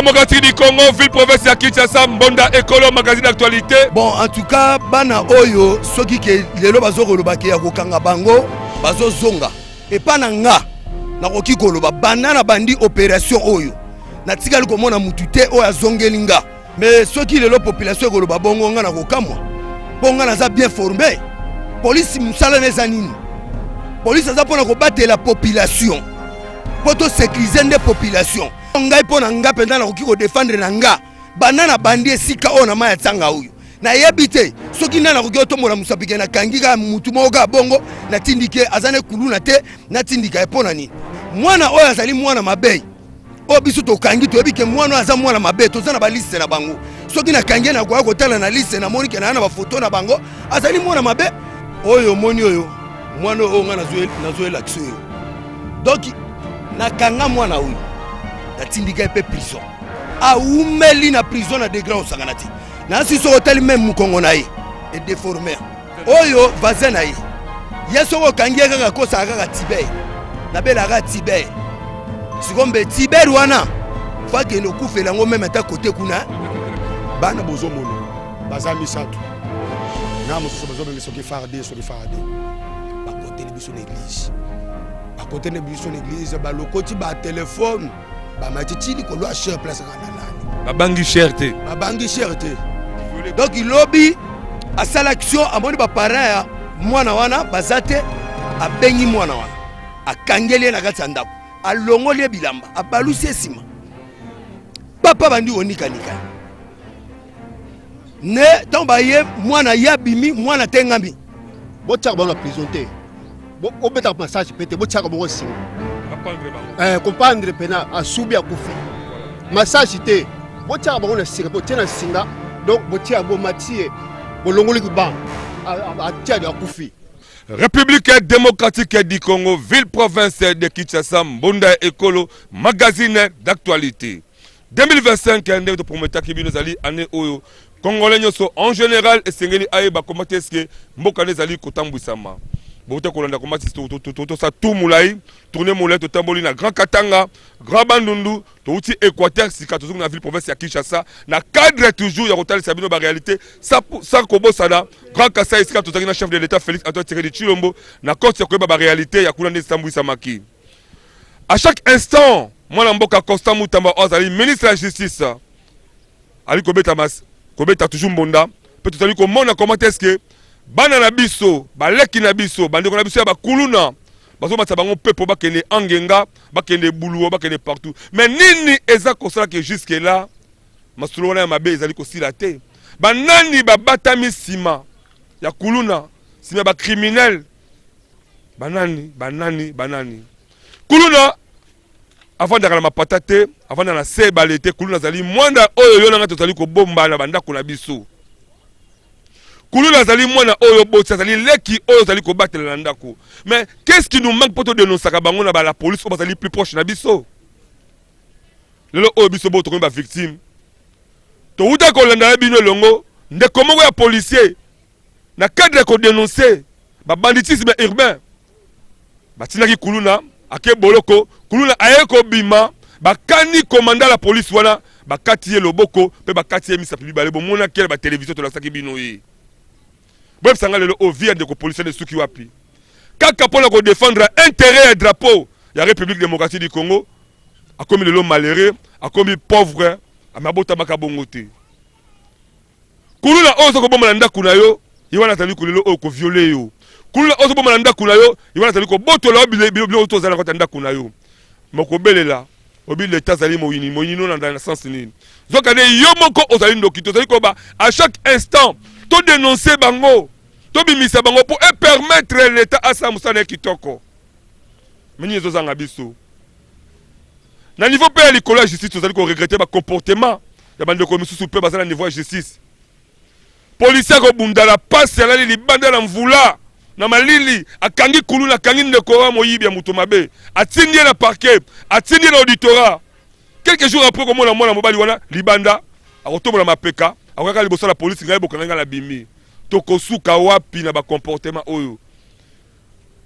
démocratique du Congo, ville province ya Kinshasa, Mbonda Ekolo, magazine d'actualité. Bon, en tout cas, bana oyo, ceux qui lelo bazo kolobaki ya kokanga bango, bazo zonga. Et pas nanga, na koki koloba banana bandi opération oyo. Na tikali komona mutute oyo azongelinga. Mais ceux qui lelo population koloba bongo nga na kokamwa. Bonga naza bien formé. Police musala neza nini? Police aza pona ko battre la population. Poto sécuriser des populations. Ngai pona nga penda na ko défendre na nga. Banana bandi esika ona maya tsanga uyu. Na yebite soki nana ko tomola musapike na kangika mutu moga bongo na tindike azane kuluna te na tindika epona ni. Mwana oyo azali mwana mabei. O biso to kangi to ebike mwana aza mwana mabe to zana ba liste na bango. Soki na kangi na kwa kotala na liste na monike na ba photo na bango azali mwana mabe. Oyo moni oyo mwana oyo nga nazoe l'action. Donc na kanga mwana oyo na tindika epe prison. A umeli na prison na degré osanganati. Na si so hotel même mukongo na ye et déformé. Oyo vazen na ye. Yeso ko kangi kaka ko sa kaka tibe. Na bela ka tibe. Sikombe tibe wana. Fa ke no kufela ngo même ta côté kuna. Bana bozo mono. Bazami satu. Na mo so bazo soki farde. Ba côté le biso l'église. Ba côté le biso l'église ba lokoti ba téléphone. Ba matitili ko lo cher place kana. Babangi cherté. Donc il lobby à sa l'action à moni ba parents mwana wana bazate a bengi mwana wana a kangeli na katanda a longoli bilamba a balusi sima papa bandi onika ne tomba ye mwana ya bimi mwana tengami bo tchaka ba prison te bo obeta passage pete bo tchaka bo singa comprendre pena a subi a kufi massage te bo tchaka ba na singa bo tena singa. Donc, botia bo matie bolongoli ba a tia de akufi. République démocratique du Congo, ville province de Kinshasa, Mbonda Ekolo, magazine d'actualité. 2025 année de prometteur qui nous ali année oyo Congolais nyoso en général et sengeli ayeba comment est-ce que mboka nezali kotambwisama. Bote kolanda comment to sa tout moulay, tourner moulay to tamboli na Grand Katanga, Grand Bandundu, to outil Équateur sika to na ville province ya Kinshasa, na cadre toujours ya kotal sabino ba réalité, ça kobo sana, Grand Kassai sika to na chef de l'État Félix Antoine Tshisekedi Tshilombo, na côte ya koba ba réalité ya kuna ne sambwisa maki. À chaque instant, moi na mboka Constant Mutamba Ozali ministre de la justice. Ali kobeta toujours Mbonda, peut tout ali ko mona comment est-ce que bana na biso baleki na biso bandeko na biso ya bakuluna bazo matsa bango pepo bakende angenga bakende buluo bakende partout mais nini eza kosala que jusque là masulo wana ya mabe ezali kosila te banani babatami sima ya kuluna sima ba criminel banani kuluna avant d'arriver ma patate avant na se balete kuluna zali mwanda oyo yo nanga tozali ko bomba na bandako na biso. Kuluna zali mwana oyo botsa zali leki oyo zali ko battre na ndako. Mais qu'est-ce qui nous manque pour te dénoncer ka bango na ba la police ou bazali plus proche na biso? Lelo oyo biso bo to ko ba victime. To uta ko landa bino longo nde komongo ya policier na cadre ko dénoncer ba banditisme urbain. Batina ki kuluna ake boloko kuluna aye ko bima ba kani commandant la police wana ba katiye loboko pe ba katiye misa public ba mona kele ba télévision to la saki bino yi. Bref, ça le au vient de la police de Souki Wapi. Kaka pour défendre intérêt et drapeau de la République démocratique du Congo, a commis le l'homme malheureux, a commis pauvre, a mabota makabongote. Kuluna ozo ko bomanda kunayo, iwana tali kulelo o ko violer yo. Kuluna ozo bomanda kunayo, iwana tali ko botola bilo to zala ko tanda kunayo. Moko belela, obi l'état zali moyini no dans le sens ni. Zokane yo moko ozali ndokito, zali ko ba à chaque instant to dénoncer bango to bimisa bango pour permettre l'état à sa musane kitoko meni zo zanga biso na niveau pe likolo ya justice tozali ko regretter ba comportement ya bande ko misusu pe bazala niveau ya justice policier ko bundala passe ya li banda na mvula na malili akangi kulu na kangi ndeko wa moyibi ya muto mabe atindi na parquet atindi na auditorat quelques jours après comme mwana mobali wana libanda akotombola mapeka akaka liboso la police ngai bokanga la bimi tokosuka wapi na ba comportement oyo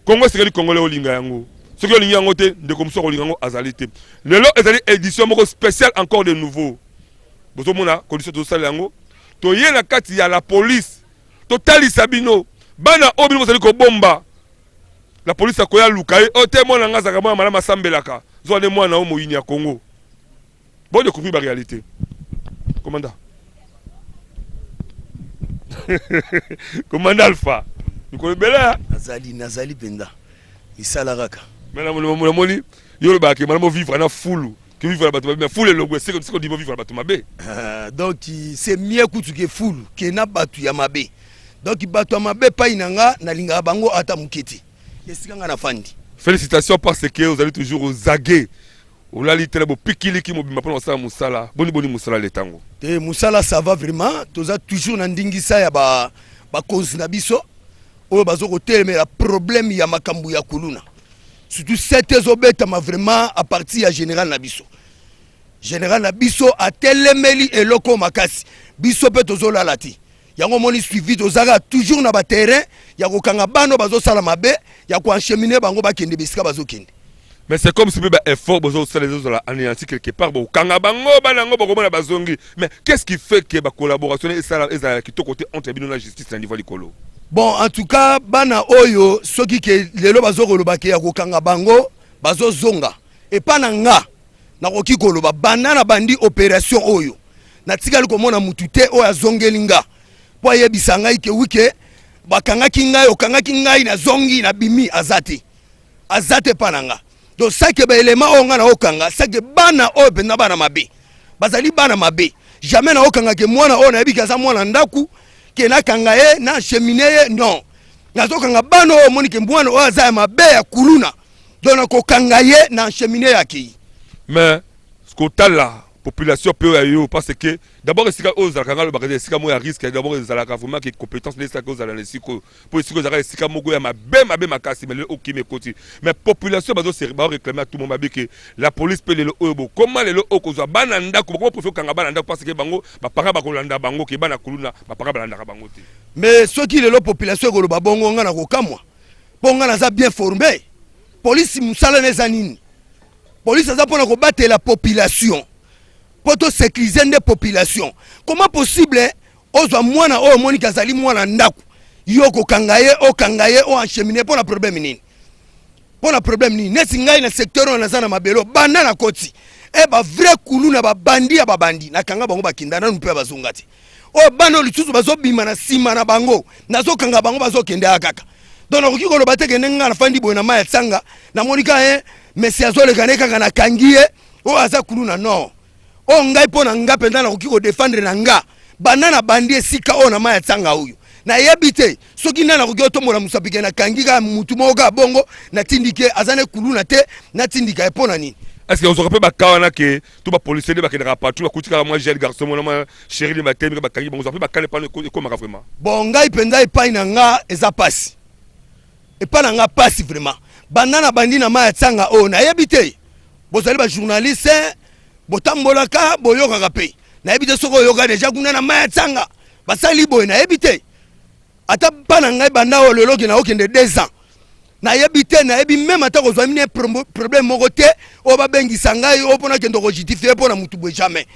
Congo c'est le Congolais olinga yango Ce que l'Union de comme ça, l'Union azalité. Le lot est édition spéciale encore de nouveau. Bozo mona condition de ça lango. To yé na kati ya la police. Totali sabino. Bana obi mo ko bomba. La police akoya lukaye. O te mona ngaza kama mala masambelaka. Zo ne mwana o moyini ya Congo. Bon de compris la réalité. Commandant. Commandant Alpha. Nous connaissons bien. Nazali Penda. Isala raka. Mais la moni, yo le baki, madame vivre na foule, que vivre la bateau, mais foule le logo, c'est comme si on dit vivre la bateau mabé. Donc c'est mieux que foule, que na bateau ya mabé. Donc bateau mabé pas inanga na linga bango ata muketi. Yesikanga na fandi. Félicitations parce que vous allez toujours aux aguets. Vous allez très beau pikili qui mobile maintenant ça musala. Boni musala le tango. Te musala ça va vraiment, toza toujours na ndingisa ya ba cause na biso. Oyo bazoko teleme la problème ya makambu ya kuluna. Surtout cette zobeta ma vraiment à partir ya général Nabiso. Général Nabiso a telemeli eloko makasi. Biso pe tozola lati. Yango moni suivi tozaka toujours na ba terrain ya kokanga bano bazo sala mabe ya ko encheminer bango ba kende bisika bazo kende. Mais c'est comme si ba effort bazo sala les autres anéanti quelque part bo kanga bango banango ba komona bazongi. Mais qu'est-ce qui fait que ba collaboration et ça qui to côté entre bino la justice na niveau likolo? Bon, en tout cas, bana oyo, soki ke lelo bazo koloba ke ya kokanga bango, bazo zonga. Et pas nanga, na koki koloba, banana bandi opération oyo. Na tikali komona mutute oya zongelinga. Po yebisa ngai ke wike, bakanga kingai na zongi na bimi azate. Azate pa nanga. Donc ça ke ba elema onga na okanga, ça ke bana oyo penda bana mabe. Bazali bana mabe. Jamais na okanga ke mwana oyo na yebika za mwana ndaku. Na kangaye na chemineye non nazo kanga bano monike mbwana oza mabe ya kuluna dona ko kangaye na chemineye aki. Mais ce que la population peut yo parce que d'abord c'est aux kanga le bagage c'est moi à risque d'abord les alaka vraiment qui compétence les ça cause à la siko pour siko za sika mogo ya mabe makasi mais le okime koti mais population bazo se réclamer à tout moment que la police peut le obo comment le oko za bananda ko comment préfère kanga bananda parce que bango ba para ba kolanda bango ke bana kuluna ba para balanda bango te. Mais ceux qui le population ko ba bongo ngana ko kamwa bonga na za bien formé police musala les anini police za pona ko battre la population pour sécuriser des populations. Comment possible ozwa mwana o monika zali mwana ndaku yoko kangaye o encheminer pour la problème nini? Pour la problème nini? Nesi ngai na secteur on azana mabelo banda na koti. E ba vrai kulu na ba bandi ya ba bandi na kanga bango bakindana mpe bazongati. O bano litsusu bazo bima na sima na bango. Nazo kanga bango bazo kende akaka. Donc okoki ko lobate ke nenga na fandi boy na maya tsanga na monika monsieur azole kaneka na kangie o aza kulu na no. O ngai pona nga penda na kokiko défendre na nga banana bandi esika o na maya tsanga huyu na yebite soki nana kokiko tombola musapike na kangika mutu moka bongo na tindike azane kuluna te na tindika epona nini? Est-ce que vous aurez pas kawana que tout ba policier de ba kena partout ba kutika moi jeune garçon moi chéri de ba temi ba kangi vous aurez pas kale pas ko maka vraiment. Bon ngai penda epai na nga eza pasi epai na nga pasi vraiment banana bandi na maya tsanga o na yebite bozali ba journaliste botambolaka boyoka pe na ebite soko yoka deja kuna na maya tsanga basali boy na ebite ata bana ngai banda o lelo ke na okende 2 ans na ebite na ebi même ata ko zwamine problème moko te o ba bengisa ngai o pona kendo ko justifier pona mutu bo jamais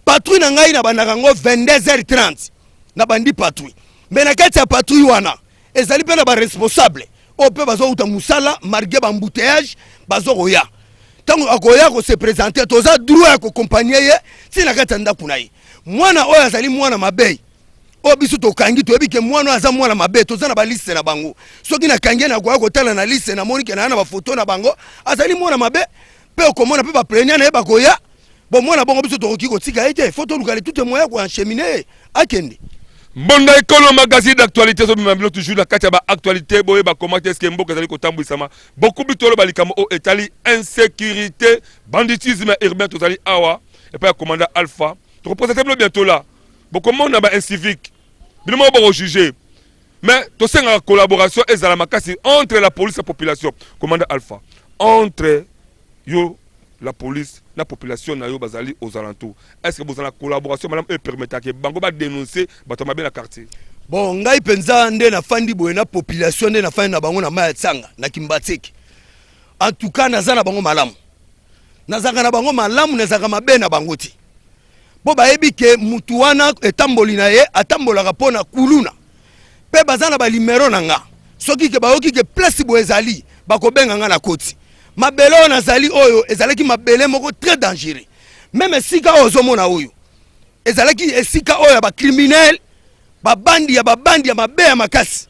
patrouille na ngai na bandaka ngo 22h30 na bandi patrouille mais na kati ya patrouille wana ezali pe na ba responsable o pe bazo uta musala marqué ba embouteillage bazo koya tango akoya ko se présenter toza droit ko accompagner ye sina kata ndaku na ye mwana oyo azali mwana mabei o biso to kangi to ebike mwana aza mwana mabe toza na ba liste na bango soki na kangi na ko tala na liste na monike na ba photo na bango azali mwana mabe pe okomona pe ba plaignant na ba koya bon mwana bongo biso to ko tika ete photo lukale tout moyen ko encheminer akende. Mbonda Ekolo magazine d'actualité so bimambilo toujours la kati ba actualité boye ba comment est-ce que mboka zali kotambwisama beaucoup bitolo balikamo o etali insécurité banditisme urbain tozali awa et pas commandant Alpha to représenter bientôt là beaucoup monde na ba incivique bino bo juger mais to senga collaboration ezala makasi entre la police et la population commandant Alpha entre yo la police, la population na yo bazali aux alentours. Est-ce que vous avez la collaboration madame permettre que bango ba dénoncer batoma bien la quartier? Bon, ngai penza nde na fandi boye na population nde na fandi na bango na maya tsanga na Kimbatseki. en tout cas naza na bango malamu nazaka na bango malamu nazaka mabe na bango ti po bayebi ke mutu wana etamboli na ye atambolaka mpona kuluna mpe baza na balimero na nga soki ke bayoki ke place boye ezali bakobenga nga na koti mabele oyo nazali oyo ezalaki mabele moko très dangereux même esika oyo ozomona oyo ezalaki esika oyo ya bacriminel babandi ya mabe ya makasi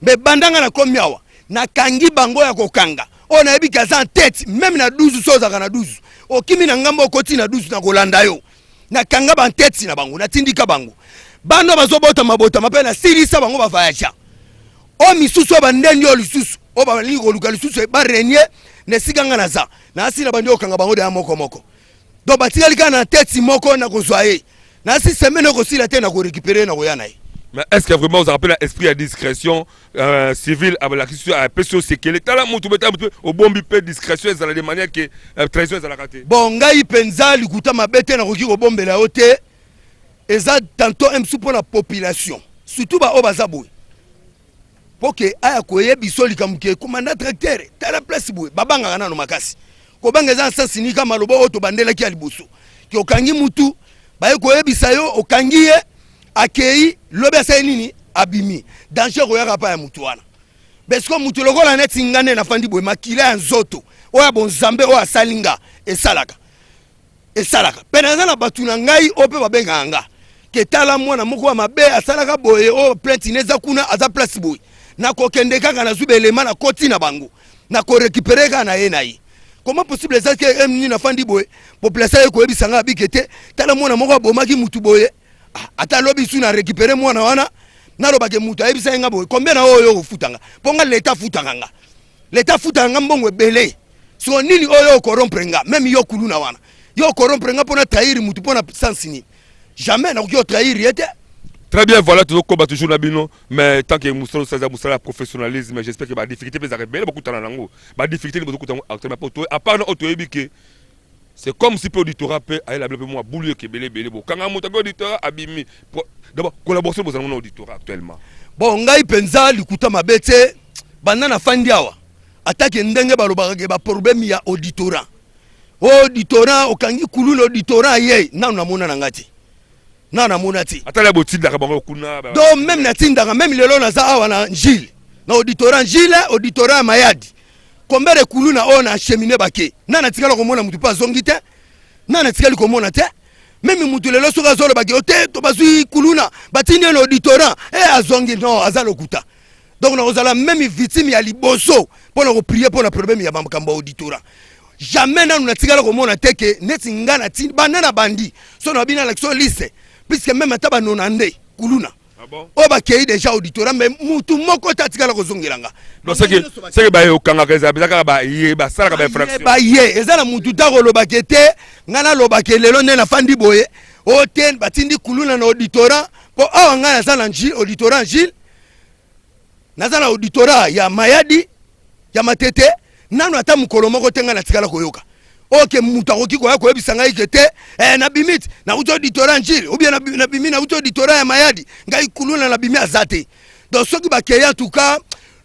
mbe bandanga na komi awa nakangi bango ya kokanga oyo nayebi ke aza en tête même na 12 so ozaka na 12 okimi na ngambo okoti na 12 na kolanda yo nakanga bantete na bango natindika bango bando bazobota mabota mpe na silisa bango bavayaja o misusu bandeni yo lisusu o balingi koluka lisusu barenie nesika nga naza na asila bandi okanga bango de moko moko donc batikali kana na tete moko na kozwa ye na si semaine okosila te na ko récupérer na koya na ye. Mais est-ce que vraiment vous rappelez l'esprit à discrétion civile avec la question à PSO c'est que l'état là mutu beta mutu au bon bipé discrétion ça de manière que trahison ça la raté. Bon ngai penza likuta mabete na koki ko bombela ote eza tantôt un sou pour la population surtout ba obazaboui pour que aya koye biso likamuke commandant tracteur tala place boui babanga kana no makasi ko banga za sasini kama lobo oto bandela ki alibusu ki okangi mutu ba koye bisayo okangi ye akei lobe sa nini abimi danger koyaka pa ya mutu wana besko mutu lokola neti ngane na fandi boy makila ya nzoto oya bonzambe oya salinga esalaka pena na batu na ngai ope babenga nga ke tala mwana moko wa mabe asalaka boye o plainte neza kuna aza place boy na kokende kaka na zubelema na koti na bango na ko récupérer kana ye na ye comment possible ça que ni na fandi boy population ye ko ebisanga bikete tala mwana moko wa bomaki mutu boye ata lobi su na récupérer mwana wana na lobake mutu ayebisa nga boye combien na oyo ofutanga ponga l'état futanga mbongo ebele so nini oyo corrompre nga même yo kuluna wana yo corrompre nga pona trahir mutu pona sansini jamais na ko trahir yete. Très bien, voilà toujours combat toujours na bino mais tant que Moussa Moussa professionnalisme j'espère que ba difficulté peut arriver beaucoup de temps ba difficulté beaucoup de temps actuellement pour toi à part auto ebike c'est comme si pour auditorat peut aller la moi boulio que belé bon quand on monte auditorat abimi d'abord collaboration pour un auditorat actuellement bon ngai penza likuta mabete banda na fandi awa attaque ndenge balobaka ba problème ya auditorat okangi kulula auditorat ye na mona ngati na mona ti atala botinda ka bango kuna donc même na tinda même lelo na za awa na njile na auditorat mayadi kombere kuluna ona cheminer bake na tikala komona mutu pa zongi te na tikali komona te même mutu lelo soka zolo bake ote to bazui kuluna batini no auditorat azongi non azalo kuta donc na ozala même victime ya liboso pona ko prier pona problème ya bamkambo auditorat jamais na tikala komona te ke neti ngana tin banana bandi so na bina l'action liste puisque même ataba nonande kuluna. Ah bon? O ba kei déjà auditorat mais mutu moko tatikala ko zongelanga. Non c'est que ba yo kanga keza bizaka ba ye ba sala ka ba infraction. Ba ye ezala mutu ta ko lobakete ngana lobake lelo ne na fandi boye o ten batindi kuluna na auditorat po awa ngana sala njil auditorat njil nazala auditorat ya mayadi ya matete nanu ata mukolo moko tenga na tikala koyoka. Ok mutu akoki koya koyebisa ngai kete na bimit na uto auditorat njil ou bien na bimi na uto auditorat ya mayadi ngai kuluna na bimi azate donc soki bakeya tuka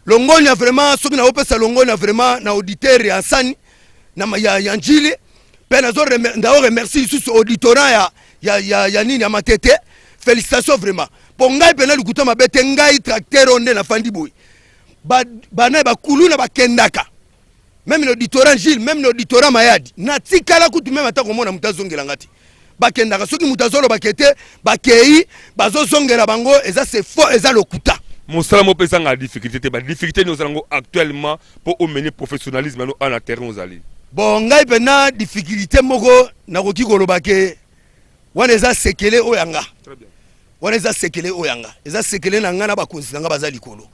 longonya vraiment soki na opesa longonya vraiment na auditeur ya sani na ya njili pe na zo remercier sous auditorat ya nini ya matete félicitations vraiment po ngai pe na likuta mabete ngai tracteur onde na fandi boy bana ba kuluna bakendaka même l'auditorat Gilles, même l'auditorat Mayadi, na tikala kutu même ata komona mutazongela ngati. Bakendaka soki mutazolo bakete, bakei, bazozongela bango, eza c'est faux, eza lokuta. Moussa mo pesa nga difficulté, ba difficulté nous allons actuellement pour mener professionnalisme en la terrain aux alliés. Bon, ngai pena difficulté moko na koki kolobake wana eza sekele oyanga. Très bien. Wana eza sekele oyanga. Eza sekele na nga na bakonzi nga bazali kolo.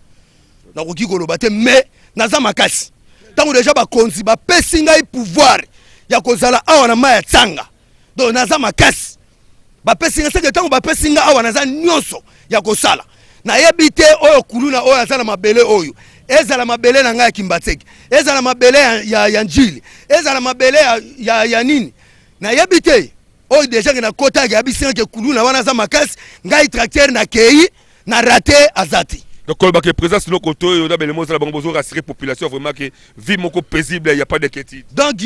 Na koki kolobate mais naza makasi. Tango déjà bakonzi bapesi ngai pouvoir ya kozala awa na maya tsanga donc naza makasi bapesi ngai seke tango bapesi ngai awa naza nyonso ya kosala na yebi te oyo kuluna oyo azala mabele oyo ezala mabele na ngai ya Kimbatseki ezala mabele ya njili ezala mabele ya nini na yebi te oyo déjà ke na kota ya bisi ngai kuluna wana za makasi ngai tracteur na kei na raté azati. Donc quand le président sinon côté il y a des mots là bon besoin rassurer population vraiment que vie moko paisible, il y a pas d'inquiétude. Donc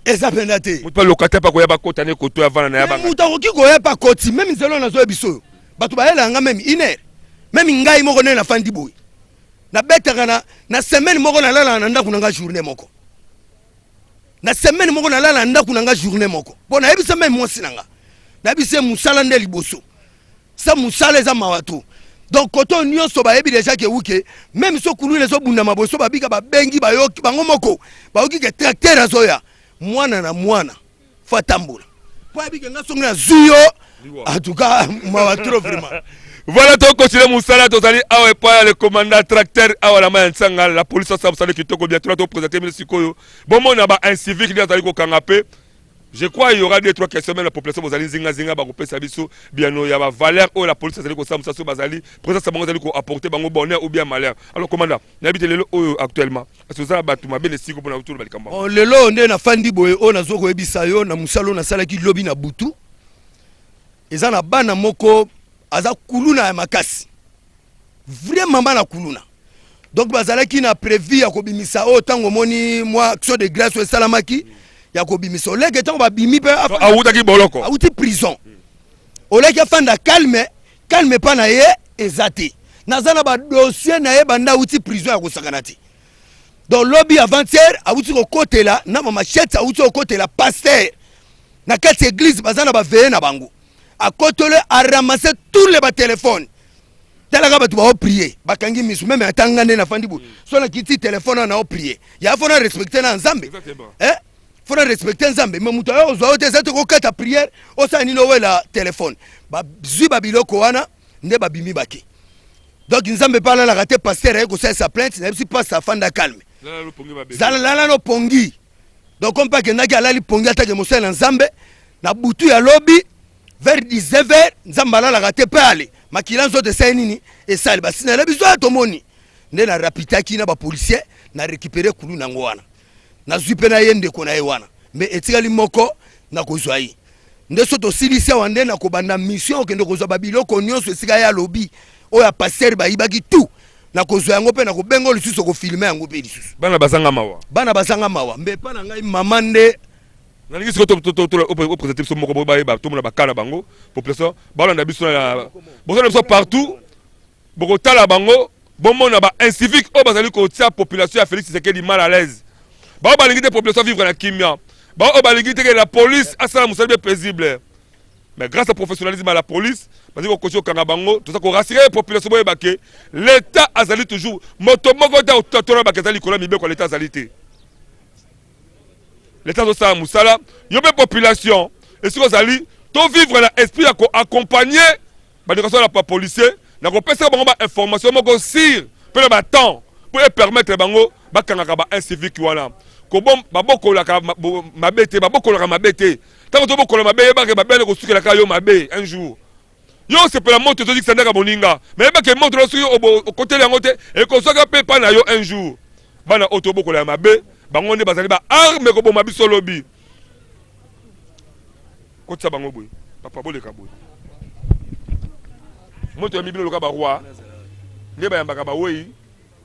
ezapendate Mutu pas locataire pas ko ya ba kotane côté avant na ya ba. Mutu ko ko ya pas koti même zelo na zo biso. Batu ba yela nga même iner. Même ngai moko na fandi boy. Na betaka na semaine moko na lala na ndaku nga journée moko. Na semaine moko na lala na ndaku nga journée moko. Bon na yebisa même mwasi nanga. Na yebisa musala nde liboso. Ça musala za mawato. Donc koto nyonso ba yebi déjà ke wuke même so kulu leso bunda maboso ba bika ba bengi ba yoki bango moko. Ba yoki ke tracteur azoya. Mwana na mwana fatambula. Po yebika nga songa zuyo. En tout cas mawato vraiment. Voilà, donc continuez Moussala, Tozali, Awe Paya, le commandant tracteur, Awa la main Sanga, la police, ça vous savez que Toko bientôt présenter M. Sikoyo. Bon, mon a un civil qui est allé au Kangapé. Je crois qu'il y aura 2-3 questions, mais la population, vous allez zinga, Bakopé, Sabiso, bien, il y a valeur, ou la police, allez au Samsa, Bazali, présence, vous allez apporter Bango bonheur ou bien malheur. Alors, commandant, n'habitez le actuellement. Est-ce que vous avez battu ma belle Siko pour la retour de Balikamba? Le lot, on est na Fandi Boye, on a Zoko Ebisayo, na Moussalo, na Salaki, Lobi, na Boutou. Et ça, na Bana Moko. Aza kuluna ya makasi vraiment na kuluna donc bazalaki na prévu ya kobimisa tango moni moi action de grâce au salamaki ya kobimisa oleke tango babimi pe awutaki boloko awuti prison oleke fanda calme pa na ye ezate nazana ba dossier na ye banda awuti prison ya kosakana te donc lobby avant-hier awuti ko kotela na machette awuti ko kotela pasteur na kati église bazana ba veiller na bango à côté à ramasser tous les téléphones. Tellement que tu vas prier. Bakangi misu même atangane na fandibu. Soit na kiti téléphone na prier. Ya faut respecter na nzambe. Faut respecter nzambe. Mais muto yo zo te zete ko kata prière, o sa ni no wela téléphone. Ba zui babiloko wana nde babimi baki. Donc nzambe parle la raté pasteur ko sa plainte, na si pas sa fanda calme. Zala no pongi. Donc on pas que na ga lali pongi atake mosala na nzambe na butu ya lobby. Vers 19h, Nzambala la raté pas aller. Makilanzo de Sainini et Sal Basina la biso atomoni. Nde na rapitaki na ba policier na récupérer kulu na ngwana. Na zupe na yende kona yewana. Mais etikali moko na kozwai. Nde soto silisia wande na kobanda mission okende kozwa babiloko nyonso esika ya lobby. Oya passer ba ibaki tout. Na kozwa yango pe na kobengo lisusu ko filmer yango pe lisusu. Bana bazanga mawa. Bana bazanga mawa. Mbe pa na ngai mamande nalingisi ko to présenter so moko ba to mona bakala bango population ba na biso na bozo na biso partout boko tala bango bon mona ba incivique o bazali ko tia population ya Félix Tshisekedi mal à l'aise ba balingi te population vivre na kimia ba o balingi te que la police asala musali paisible mais grâce au professionnalisme de la police bazali ko kocho kanga bango to ça ko rassurer la population boye baké l'état azali toujours moto moko ta to na bakazali ko la mibe ko l'état azali te. L'État de ça Moussala, il y a une population, et si vous allez, tout vivre l'esprit à accompagner, la police, na ko pesa bango ba information moko sir, pe ba temps pour permettre bango ba kangaka ba incivique wana. Ko bom ba bokola ka mabete, ba bokola ka mabete. Tant que bokola mabe ba ke ba bele ko sukela ka yo mabe un jour. Yo c'est pour la moto to dik sandaka boninga, mais ba ke moto lo suyo au côté la ngote et ko soka pe pa na yo un jour. Bana auto bokola mabe. Bango ne bazali ba arme ko boma biso lobby ko tsa bango boy papa boleka boy moto ya mibilo loka ba roi ne ba yamba ka ba wei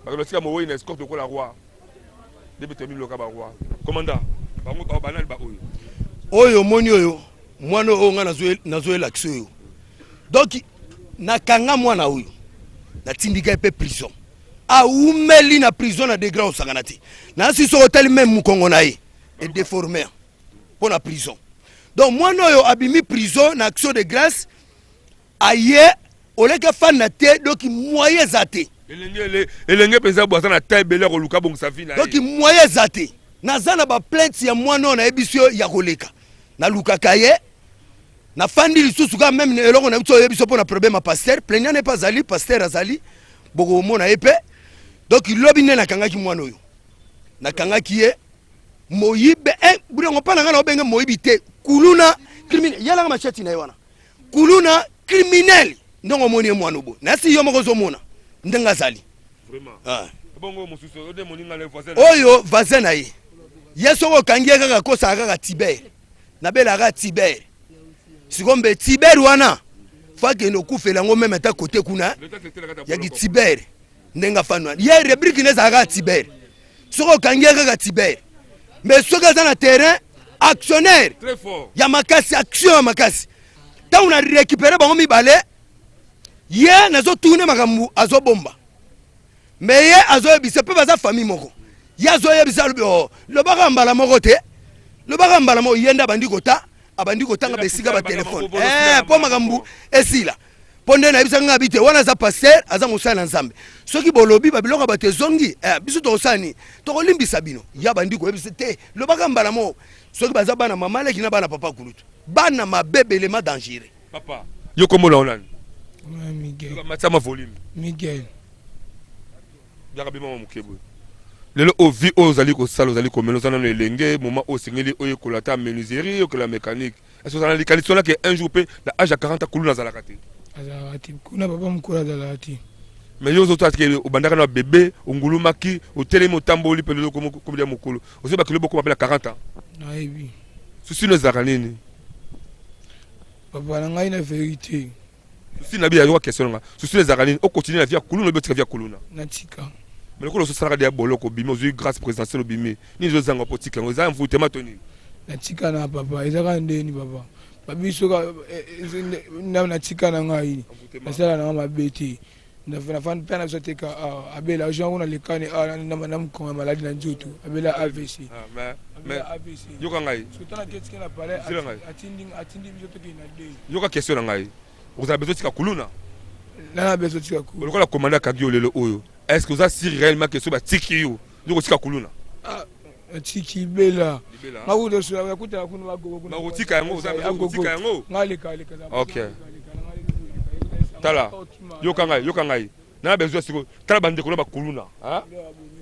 ba ko sika mo wei na escorte ko la roi debe te mibilo loka ba roi commandant bango ba banal ba oyo moni oyo mwana o nga nazo l'action yo donc nakanga mwana oyo na tindika pe prison a umeli na prison na degré osanganati na si so hotel même mukongo na ye et déformé pour la prison donc moi noyo abimi prison na action de grâce aye oleka fana te donc moyen zate elenge pesa boisa na taille belle ko luka bon sa vie na donc moyen zate nazana ba plainte ya moi non na ebiso ya koleka na luka kaye na fandi lisusu ka même eloko na biso ebiso pour na problème pasteur plaignant n'est pas ali pasteur azali boko mona epé donc lobi ne na kangaki mwana oyo na kangaki ye moyibe burango pa na obenge moyibi te kuluna criminel yala macheti na yona kuluna criminel ndongo moni mwana obo na si yo moko zo mona ndenga zali vraiment bongo mususu ode moninga le voisin oyo voisin na ye yeso ko kangie kaka kosa kaka Tiber na bela ka Tiber sikombe Tiber wana fa ke no kufela ngo même ta côté kuna ya Tiber ndenga fanwa ye rubrique nezaka Tiber soko kangeka ka Tiber mais soka za na terrain actionnaire très fort ya makasi action ya makasi ta on a récupéré bango mibale ye nazo tourner makambu azo bomba mais ye azo yebisa pe baza famille moko ye azo yebisa le baka mbala moko te le baka mbala moko yenda bandi kota abandi kotanga besika ba téléphone po makambu esila ponde na yebisa nga bite wana za passer aza musala na nzambe soki bolobi babiloko ba tezongi biso to osani to kolimbisa bino ya bandi ko yebisa te le baka mbala moko soki baza bana mama leki na bana papa kulutu bana mabebele ma dangereux papa yo komola onani Miguel. Matama volume. Miguel. Yakabima mukebo. Lelo ovi ozali ko sala ozali ko melo sana no elenge moment o singeli oyo kolata menuiserie o la mécanique. Est-ce que ça les qualités là que un jour pe la âge à 40 kulu na zalaka te. Azalati kuna papa mukula zalati. Mais yo zo tatike o bandaka na bébé o ngulumaki o telemo tamboli pe lelo comme dia mukulu. O se ba kilo boko appelle 40 ans. Naibi. Souci no zakanini. Papa na ngai na vérité. Si na biya yo question nga souci les zakanini o continue la vie kuluna be tika vie kuluna. Natika. Mais le sala de boloko bimi ozu grâce présidentielle bimi ni zo zanga politique ngo za mvute matoni. Natika na papa ezaka ndeni papa. Babi soka na tika na ngai. Nasala na mabeti. Na fan pena soteka abela jean on le kane na mko maladi na njoto abela AVC. Mais yo ka ngai. Sotana ketika na pale atindi biso toki na dei. Yo ka question ngai. Vous avez besoin de kuluna. Na besoin de kuluna. Lokola commandant Kagio lelo oyo. Est-ce que vous avez réellement que soba tiki yo? Yo tika kuluna. Tiki bela. Ma udo so ya kutela kuno bagogo kuno. Ma utika yango utika yango. Ngale kale. OK. Tala. Yo kangai. Na besoin siko tala bande ko ba kuluna, hein?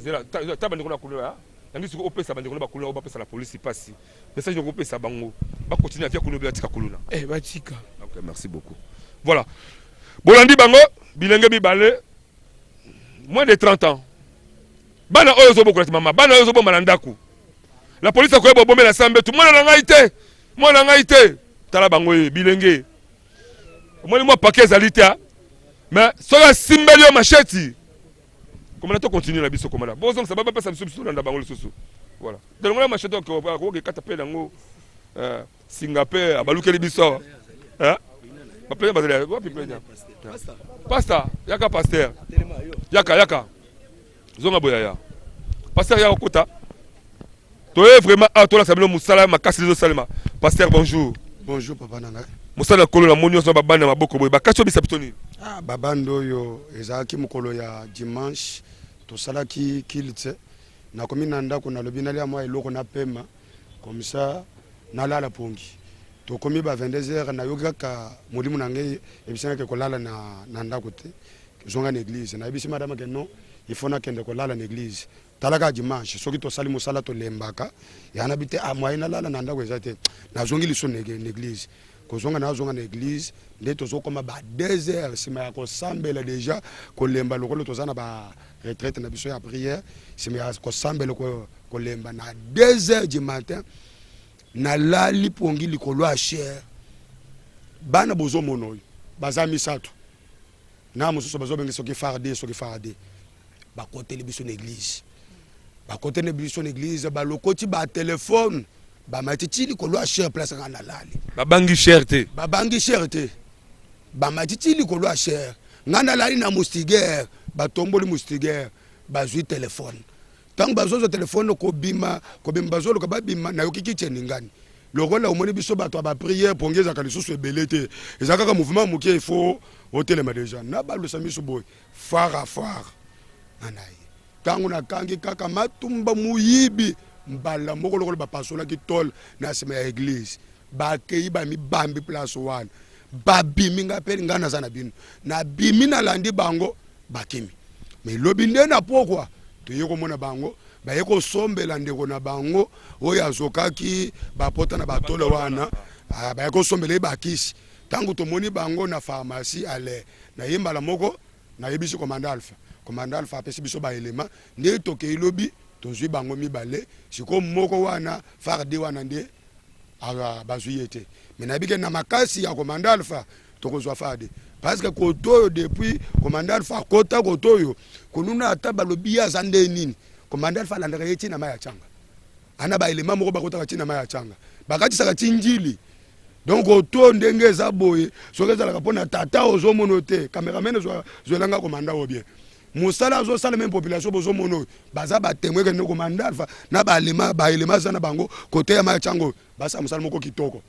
Zela ta bande ko na kuluna. Yangi siko opesa bande ko ba kuluna ba pesa la police passe. Message ko pesa bango. Ba continuer à faire kuluna tika kuluna. Ba tika. OK, merci beaucoup. Voilà. Bolandi bango bilenge bibale moins de 30 ans. Bana oyo zo bokola mama, bana oyo zo bomba na ndaku. La police akoyeba bombe na sambe tout mwana na ngai te. Tala bango bilenge. Moi moi paquet zalita. Mais soka simbeli yo macheti. Comment on continue la biso komala. Bozong ça va pas passer biso na bango le soso. Voilà. Donc la macheti ko katape nango Singapour abalukeli biso. Hein? Ba playa wapi playa? Pasta, yaka pasteur. Yaka. Zonga boyaya. Pasteur yaka kota. Toi vraiment toi sabelo musala makasi zo salema. Pasteur bonjour. Bonjour papa nanga. Musala kolo na monyo so babana maboko boy. Bakacho bisapitoni. Babando yo ezaki mukolo ya dimanche to salaki kilitse. Na komi nanda kuna lobina lia mwa eloko na pema. Comme ça nalala pongi. To komi ba 22h na yoka ka mulimu nange ebisana ke kolala na ndako te. Zonga na église na ebisi madame ke non il faut na kende kolala na église. Talaka dimanche soki to sali musala to lembaka yana bite amwa ina lala na ndako ezate na zongi liso na église. Kozonga na église nde tozokoma ba 2h sima ya kosambela déjà kolemba lokolo tozana ba retraite na biso ya prière sima ya kosambela kolemba na 2h du matin na lali pongi likolo a cher bana bozo monoy baza misato na mosusu bazo bengi soki farde ba côté le biso na église ba côté ne biso na église ba lokoti ba téléphone ba matiti likolo a cher place ngana lali babangi cherté ba matiti likolo a cher ngana lali na moustigaire ba tomboli moustigaire ba zui téléphone tant bazo téléphone ko bima bazo ko ba bima na yokiki tseningani lokola omoni biso bato ba prière pongeza ka lisusu ebelete ezaka ka mouvement mokie il faut hôtel ma déjà na ba lusa miso boy fara anai tangu na kangi kaka matumba muyibi mbala moko lokola ba pasola ki tol na sima ya église ba kei ba mi bambi place one ba bimi ngapeli ngana zana bino na bimi na landi bango bakimi mais lobi nde na pokwa to yeko mona bango ba yeko sombela ndeko na bango oya zokaki ba pota na batole wana ba yeko sombela ba kisi tangu to moni bango na pharmacie ale na yembala moko na yebisi commandant alpha apesi biso ba élément nde to ke lobi to zui bango mibale siko moko wana farde wana nde bazuyete mais na bike na makasi ya commandant alpha to kozwa farde parce que koto depuis commandant Alpha kota koto kununa ata balobi ya zande nini commandant Alpha landaka yeti na maya changa ana ba elema moko bakota ka tina maya changa bakati saka tinjili donc koto ndenge eza boye soki ezalaka mpona tata ozomona te cameraman zwelanga commandant o bien musala azosala même population bozomona oyo baza batemwe kende commandant Alpha na baelema aza na bango kote ya maya changa basa musala moko kitoko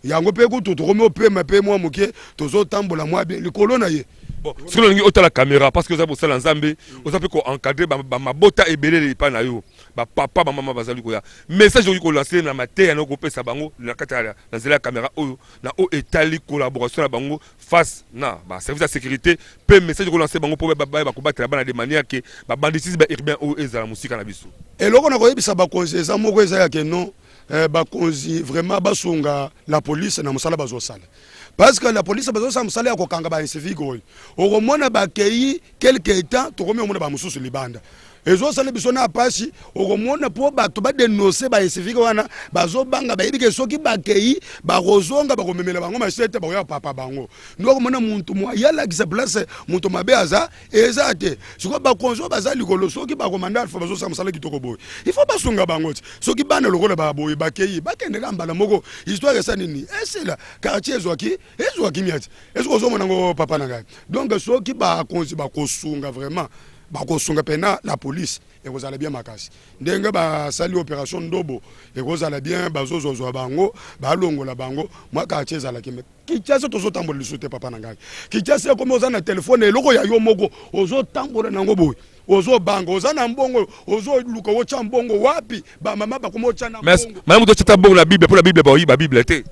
yango pe kutu tokomi opema pe mwa moke tozotambola mwa bien likolo na ye bon ce que l'on ota la caméra parce que ça pour ça nzambe oza pe ko encadrer ba mabota ebelele pa na yo ba papa ba mama bazali ko ya message ko lancer na mateya na ko pesa bango na kata na zela caméra oyo na o etali collaboration na bango face na ba service de sécurité pe message ko lancer bango pour ba ko battre bana de manière que ba banditisme ba urbain o ezala musika na biso eloko na ko yebisa ba conseiller za moko eza ya ke non bakonzi vraiment basunga la police na musala bazosala parce que la police bazosala musala ya kokanga ba civique oyo okomona bakei quelque temps tokomi omona ba mususu libanda ezosala biso na pasi okomona po bato badenonce ba civique wana bazobanga bayebike soki bakei bakozonga bakomemela bango machete bakoya papa bango ndoko mona muntu mwa yala kisa place muntu mabe aza eza te siko bakonzo bazali likolo soki bakomanda Alpha bazosala musala kitoko boy il faut basunga bango soki bana lokola baboy bakei bakendela mbala moko histoire esa nini esela quartier ezwaki miati esko zomona ngo papa na ngai donc soki bakonzi bakosunga vraiment bakosunga pena la police ekozala bien makasi ndenge basali opération ndobo ekozala bien bazozozwa bango balongola bango mwa quartier ezalaki me Kinshasa tozotambola lisusu te papa na ngai Kinshasa ekomi oza na telefone eloko ya yo moko ozotambola nango boye ozobanga oza na mbongo ozoluka otya mbongo wapi bamama bakomi otya na mbongo malamu totyata mbongo na bible mpo na bible baoyiba bible te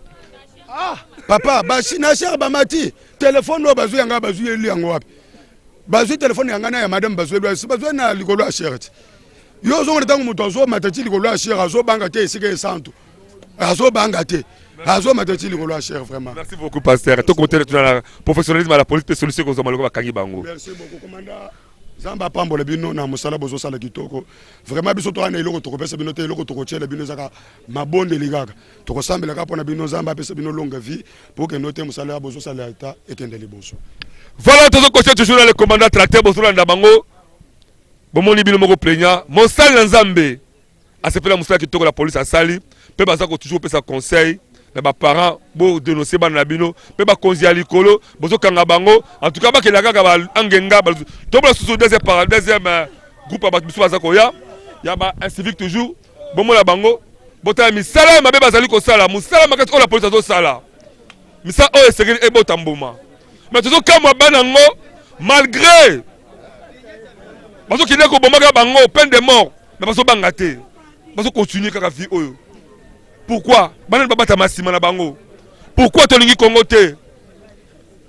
papa bashinashere bamati telefone oyo bazwi yanga bazwi eli yango wapi bazwi telefone yanga na ya madame bazwi na likolo ya shere te yo ozongona ntango moto azomata ti likolo ya shere azobanga te esika esantu azobanga te azomata ti likolo ya shere vraiment. Merci beaucoup pasteur tokomotere tuna na professionnalisme ya la police mpe solution kozoma loko bakangi bango. Merci beaucoup commandant zamba pambola bino na mosala bozosala kitoko vraiment biso toana eloko tokopesa bino te eloko tokotiela bino ezaka mabondeli kaka tokosambelaka mpona bino zamba apesa bino longue vie pour que note mosala ya bozosala eta ekende liboso. Voilà, tous les toujours dans le commandant tracteur, Bosola Ndabango. Bomoni bino moko plaignant. Monsali Nzambe. A ce fait, Moussa qui toque la police à Sali. Peut pas toujours faire conseil. Les parents, bo dénoncer ban nabino. Peut pas conseiller à l'écolo. Boso Kangabango. En tout cas, que la gaga va angenga. Tout le sous deuxième groupe à Batbiso Azakoya. Il y a un civique toujours. Bomo la bango. Bota misala ma beba zali ko sala. Musala makat ko la police azo sala. Misa o esegeli e botamboma. Mais tout ça comme banango malgré parce qu'il est ko bomaka bango peine de mort mais parce bangate parce continuer kaka vie oyo pourquoi banana babata masima na bango pourquoi tolingi Congo te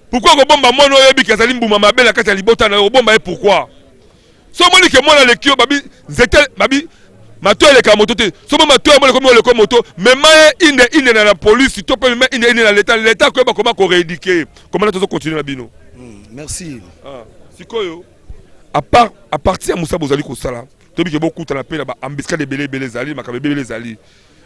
pourquoi ko bomba mono yebi kazali mbuma mabela kati ya libota na bomba et pourquoi so moni ke mona le kio babi zetel babi mato ele ka moto te so mo mato mo le komo le moto mais maye ine na la police to pe mais ine na l'état ko ba comment ko rééduquer comment to continuer na bino. Merci. Sikoyo à partir Moussa Bozali ko sala to bi ke beaucoup ta la pe ba embuscade belé zali makabe belé zali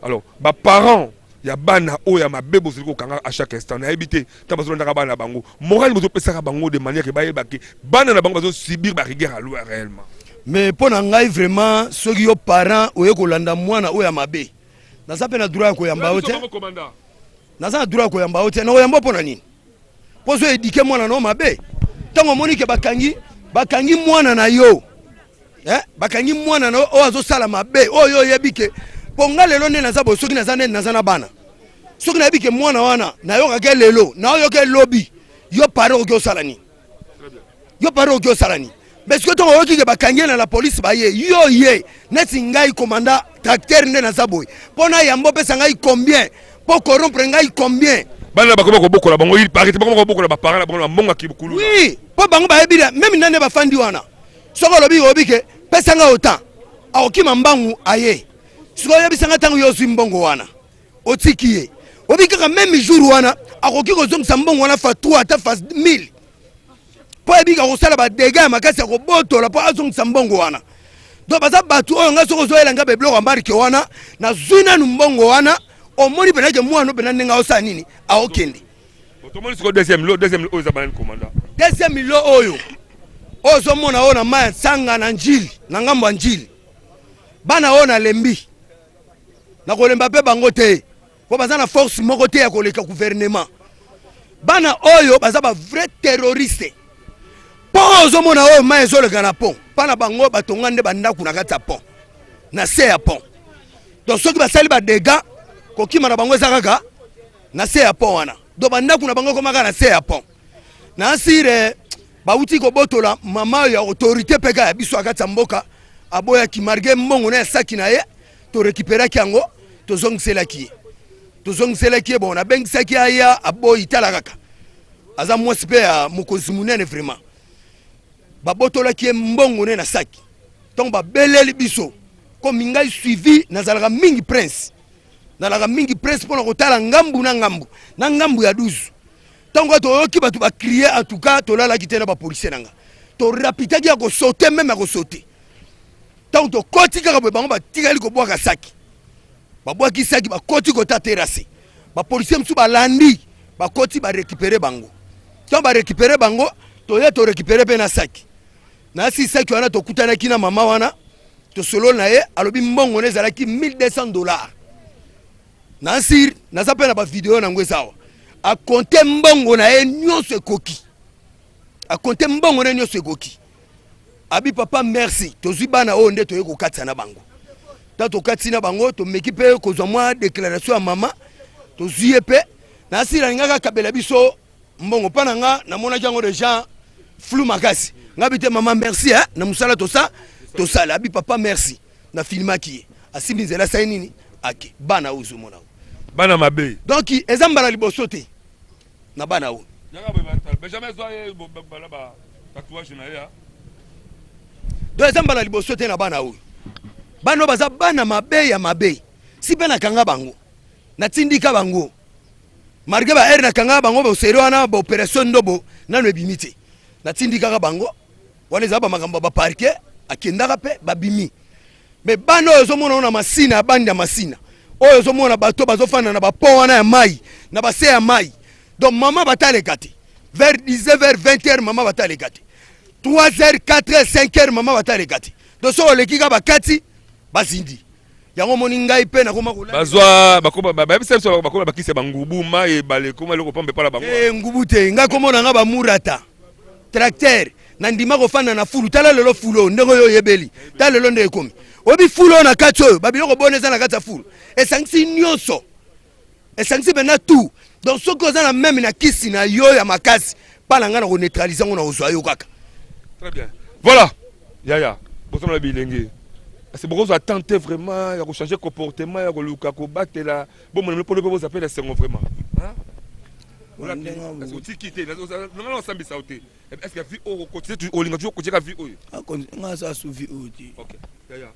alors ba parents ya bana o ya mabe Bozali ko kanga à chaque instant na habité ta bazo ndaka bana bango moral bozo pesa bango de manière que ba yebaki bana na bango bazo subir ba rigueur à loi réellement. Mais pour ngai vraiment ceux qui ont parents oye kolanda mwana oya mabe naza pe na droit ko yamba ote naza na droit ko yamba ote na oyamba pona nini pozo éduquer mwana no mabe tango monike bakangi mwana na yo bakangi mwana na o azo sala mabe oyo yebike ponga lelo ne naza bo soki naza na bana soki na yebike mwana wana na yo ka lelo na yo ke lobby yo parents ko sala ni yo parents ko sala ni parce que ton oki ke bakangi na la police ba ye yo ye neti ngai commandant tracteur nde na zaboy pona yambo pesa ngai combien pour corrompre ngai combien bana bakoma ko bokola bango il paraît bakoma ko bokola ba parents bango mbonga ki bukulu oui po bango ba yebira même nane ba fandi wana soko lobi obike pesa nga autant aokima mbangu aye siko yebisanga tangu yo zimbongo wana otikiye obika même jour wana akoki ko zongisa mbongo wana fa 3 ata fa 1000 po ebika kosala ba dégâts makasi ko botola po azongisa mbongo wana donc baza batu oyo nga soko zoyela nga bebloko marque wana na zuna mbongo wana omoni penake mwana bena nenga osa nini aokende Autrement, c'est deuxième lot aux abanes commandant. Deuxième lot oyo. Ozo mona ona maya sanga na njili, na ngambo njili. Bana ona lembi. Na kolemba pe bango te. Po baza na force moko te ya koleka gouvernement. Bana oyo baza ba vrai terroriste. Po ozo mona oyo maya ezoleka na pont. Pana bango batonga nde bandaku na kati ya pont. Na se ya pont. Donc soki basali ba dégâts kokima na bango ezakaka na se ya pont wana. Do bandaku na bango komaka na se ya pont. Na asire bauti ko botola mama ya autorité peka ya biso akati mboka aboya ki marge mbongo na saki na ye to récupérer kiango to zongisela ki. To zongisela ki bon na bengi saki aya aboyi tala kaka. Aza mwasi pe ya mokonzi munene vraiment. Ba botola ki mbongo na saki. Donc ba beleli biso comme ngai suivi nazalaka mingi prince. Nalaka mingi prince pona kotala ngambu na ngambu. Na ngambu ya 12. Tango to yoki batu ba crier en tout cas to la la kitena ba policier nanga. To rapita ki ko sauter même ko sauter. Tango to koti ka ba bango ba tikali ko bwaka saki. Ba bwaki saki ba koti ko ta terrasse. Ba policier msu ba landi ba koti ba récupérer bango. Tango ba récupérer bango to ya to récupérer pe na saki. Na si saki wana to kutana kina mama wana to solo na ye alobi mbongo ne zalaki $1,200. Na sir na zapena ba vidéo na ngwezawa. A compter mbongo na ye nyonso ekoki. A compter mbongo na nyonso ekoki. Abi papa merci. Tozwi bana o nde toye ko katsa na bango. Ta to katsi na bango to mekipe ko zwa mwa déclaration ya mama. Tozwi epe na sira ngaka kabela biso mbongo pana nga na mona jango déjà flou makasi. Ngabite mama merci hein na musala to sala abi papa merci na filma ki. Asimizela sa nini? Ake bana uzu mona. Bana mabe. Donc ezambala liboso te na bana o. Benjamin Zoye bala ba tatouage na ya. Donc ezambala liboso te na bana o. Bano baza bana mabe ya mabe. Si bana kanga bango. Na tindika bango. Marge ba na kanga bango ba sero wana ba opération ndobo nano ebimite. Na tindika ka bango. Wana za ba makambo ba parquet akendaka pe ba bimi. Mais bano ozo mona na masina bandi ya masina. Oyo zo mona bato bazofana na bapo wana ya mai na base ya mai. Donc maman batale kati. Vers 10h vers 20h maman batale kati. 3h 4h 5h maman batale kati. Donc so lekika bakati bazindi. Yango moni ngai pe na koma kola. Bazwa bakoba ba biso bakoba bakise bangubu mai bale koma loko pombe pala bango. Ngubu te ngai komona nga ba murata. Tracteur na ndima ko fana na fulu tala lelo fulo ndeko yo yebeli. Tala lelo nde ekomi. Obi fulo na kati oyo babiloko boneza na kati ya fulu. Esangisi nyonso. Esangisi bena tout. Donc ce que ça même na kisi na yo ya makasi pala nga na ko neutraliser ngo na ozwa yo kaka. Très bien. Voilà. Yaya, bosomo la bilenge. C'est beaucoup à tenter vraiment ya ko changer comportement ya ko luka ko batela. Bon mon pour le vous appeler la sengo vraiment. Hein? Voilà. Est-ce que tu quittes non sambi sauté. Est-ce que vie au côté tu au linga tu côté ka vie oyo. Ah nga sa su vie oyo. OK. Yaya.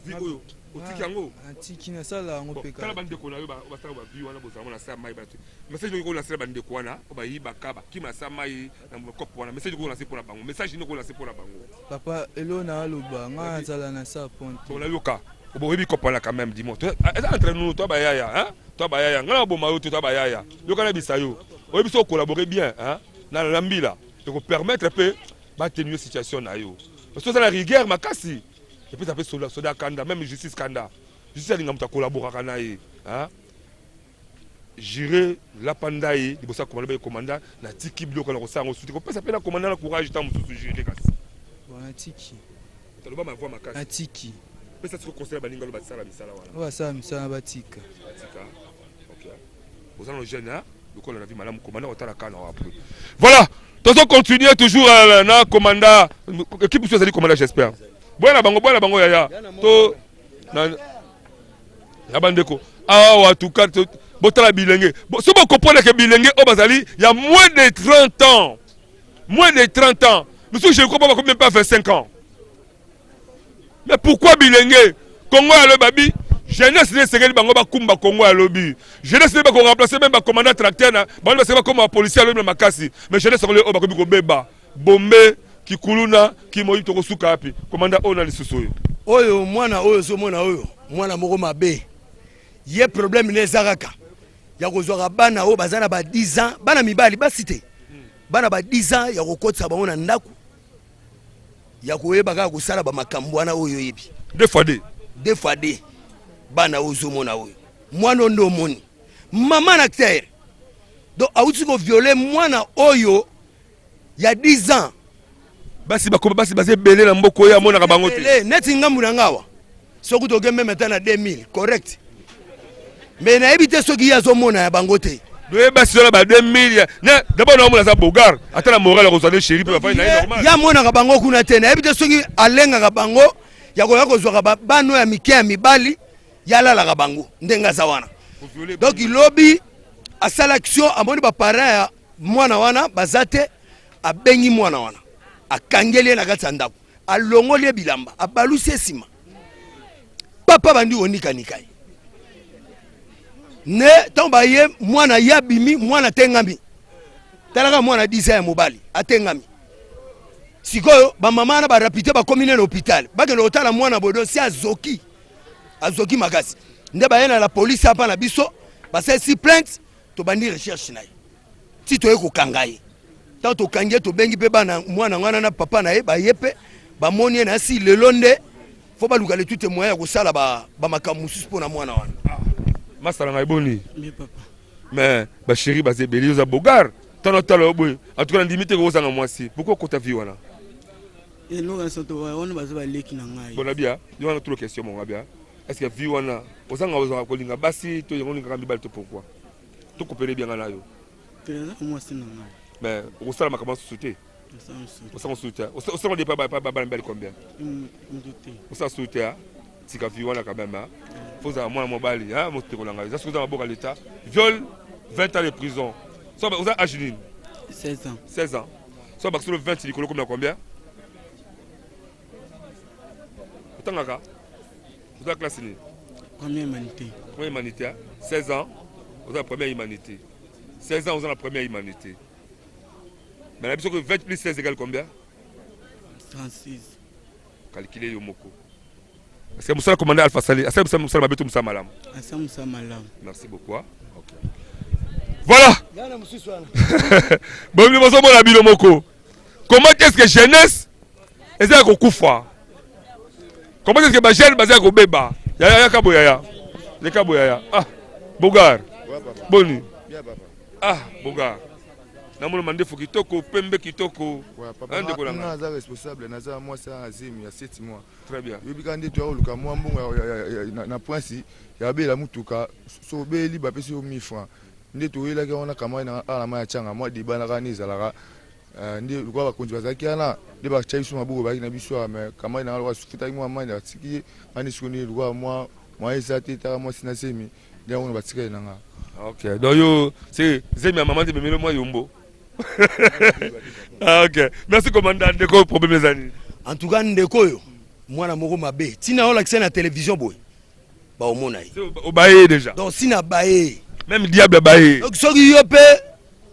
Vie oyo. Otiki yango atiki na sala yango peka tala bande ko na yo ba sala ba vi wana bozama na sa mai ba message ko na sala bande ko wana ba yi ba kaba kima sa mai na kopo wana message ko na se pona bango message ni ko na se pona bango papa elo na loba nga sala na sa ponte to la yoka obo rebi kopo na quand même dis-moi entre nous toi ba yaya hein toi ba yaya nga bo mayo toi ba yaya yoka na bisayo oyebi so collaborer bien hein na lambila to ko permettre peu ba tenir situation na yo parce que ça la rigueur makasi. Et puis ça fait soda kanda, même justice kanda. Justice a dit collaborer avec hein. Gérer la pandaï, il faut ça commander commandant, na tiki bloc on ça on soutient. Ça peut la commandant la courage tant de gérer kasi. Bon tiki. Tu dois ma voix ma kasi. Tiki. Mais ça se conseille baninga lo basala bisala wana. Ouais ça misala batika. Batika. OK. Vous allez le jeune hein, le col on a vu madame commandant au tala kana après. Voilà. Nous allons continuer toujours na commandant équipe vous allez commandant j'espère. Bwana bango yaya to na ya bandeko awa tuka botala bilenge so bo comprendre que bilenge o bazali il y a moins de 30 ans monsieur je comprends pas même pas 25 ans mais pourquoi bilenge Congo a le babi jeunesse ne sengeli bango ba kumba Congo a lobi jeunesse ne ba ko remplacer même ba commandant tracteur na ba ba sema comme policier le makasi mais jeunesse ngole o ba ko bi ko beba bombe kikuluna kimoyi to kosuka api komanda ona lisusu oyo mwana oyo so mwana oyo mwana moko mabe ye problème ne zakaka ya kozwaka bana oyo baza na ba 10 ans bana mibali basi te bana ba 10 ans ya kokotisa bango na ndako ya koyeba kaka kosala bamakambo wana oyo oyebi 2 fois 2 bana ozomona oyo mwana ndo omoni mama na acteur donc auti koviole mwana oyo ya 10 ans basi baza ebele na mboka oyo amonaka bango te neti ngambu na ngawa soki tokembe meta na 2000 correct mais nayebi te soki ye azomona ya bango te basi wana ba 2000 d'abord naomona aza bogar ata na moral akozwa ne chéri mpe bafai na ye normal ya amonaka bango kuna te nayebi te soki alengaka bango ya koya kozwaka bano ya mike ya mibali yalalaka bango ndenge aza wana donc ilobi asala action amoni baparent ya mwana wana baza te abengi mwana wana akangeli ye na kati ya ndako alongoli ye bilamba abalusi esima papa bandi onikanika ye ne ntango baye mwana ye abimi mwana atengami talaka mwana 10 ya mobali atengami sikoyo bamama wana barapite bakomi ne na hôpital bakende kotala mwana bodo si azoki makasi nde baye na la polisi apa na biso basalisi plainte tobandi recherche na ye ti toye kokanga ye ntango tokangi ye tobengi mpe bana mwana wana na papa na ye baye mpe bamoni ye na si lelo nde fo baluka le tout moyen ya kosala bamakambo mosusu mpo na mwana wana masala ngai boni mais basheri baza ebele oza bogar tano tala oyo boye en tout cas nandimi te kozanga mwasi pourquoi okota vi wana bona bia yo wana tolo question monga bia est ce que vi wana ozanga kolinga basi to yango olingaka mibali to pourquoi tokopele bianga na yo mais okosala makambo susu te osala susu te osala nde bana mibali combien osala susu te tika vi wana quand même faut avoir moi mobali moteko na ngai ça soki oza maboka l'état viol 20 ans de prison so oza âge nini 16 ans so bakisolo 20 likolo komi na combien otangaka oza classe nini première humanité 16 ans oza la première humanité 16 ans oza la première humanité mais na biso que 20 plus 16 égale combien 36 calculer yo moko. Est-ce que Moussa commandé Alpha Salé? Est-ce que Moussa Mabeto Moussa Malam? Moussa Malam. Merci beaucoup. Okay. Voilà. Bon, nous sommes à Bilomoko. Comment est-ce que jeunesse est-ce que Koufa? Comment est-ce que ma jeune basée à Kobeba? Yaya Kaboyaya. Les Kaboyaya. Ah, Bogar. Boni. Ah, Bogar. Namolo mande fo kitoko pembe kitoko. Papa naza responsable naza moi ça azimi ya 7 mois. Très bien. Yebi kande to oluka moi mbongo na prince ya bela mutuka so beli ba pesi o 1000 francs. Nde to yela ka ona kama na ala ma ya changa moi de bana kani zalaka nde kwa ba konzi bazaki ana de ba chaisu mabugo ba na biso mais kama na alwa sufita moi manda tiki ani sukuni lwa moi ezate ta moi sinasemi nde on ba tika nanga. OK. Donc yo c'est zemi ya maman de memelo moi yombo. Ah, ok. Merci commandant Ndeko problème les années. En tout cas Ndeko yo mwana moko mabe. Tina ola kisa na télévision boy. Ba omona yi. O baye déjà. Donc sina baye. Même diable baye. Donc soki yo pe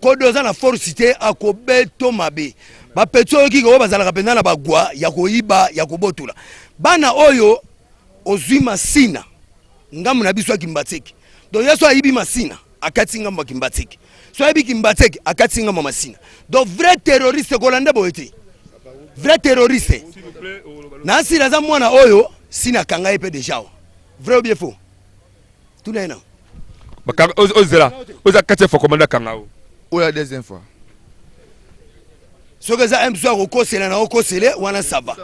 ko doza na forcité akobeto mabe. Ba petso ki ko bazala ka penda na bagwa ya koiba ya kobotula. Bana oyo ozwi masina. Ngamu na biso akimbateki. Donc yeso ayibi masina akatinga makimbateki. So yebi kimbateki akatinga masina. Donc vrai terroriste kolanda boyete. Vrai terroriste. Na sila za mwana oyo sina kanga epe déjà. Vrai ou bien faux? Tout n'est non. Bakanga ozela. Oza katia fo commanda kanga o. Oya deuxième fois. Soki eza un soir okosela na okosele wana sava.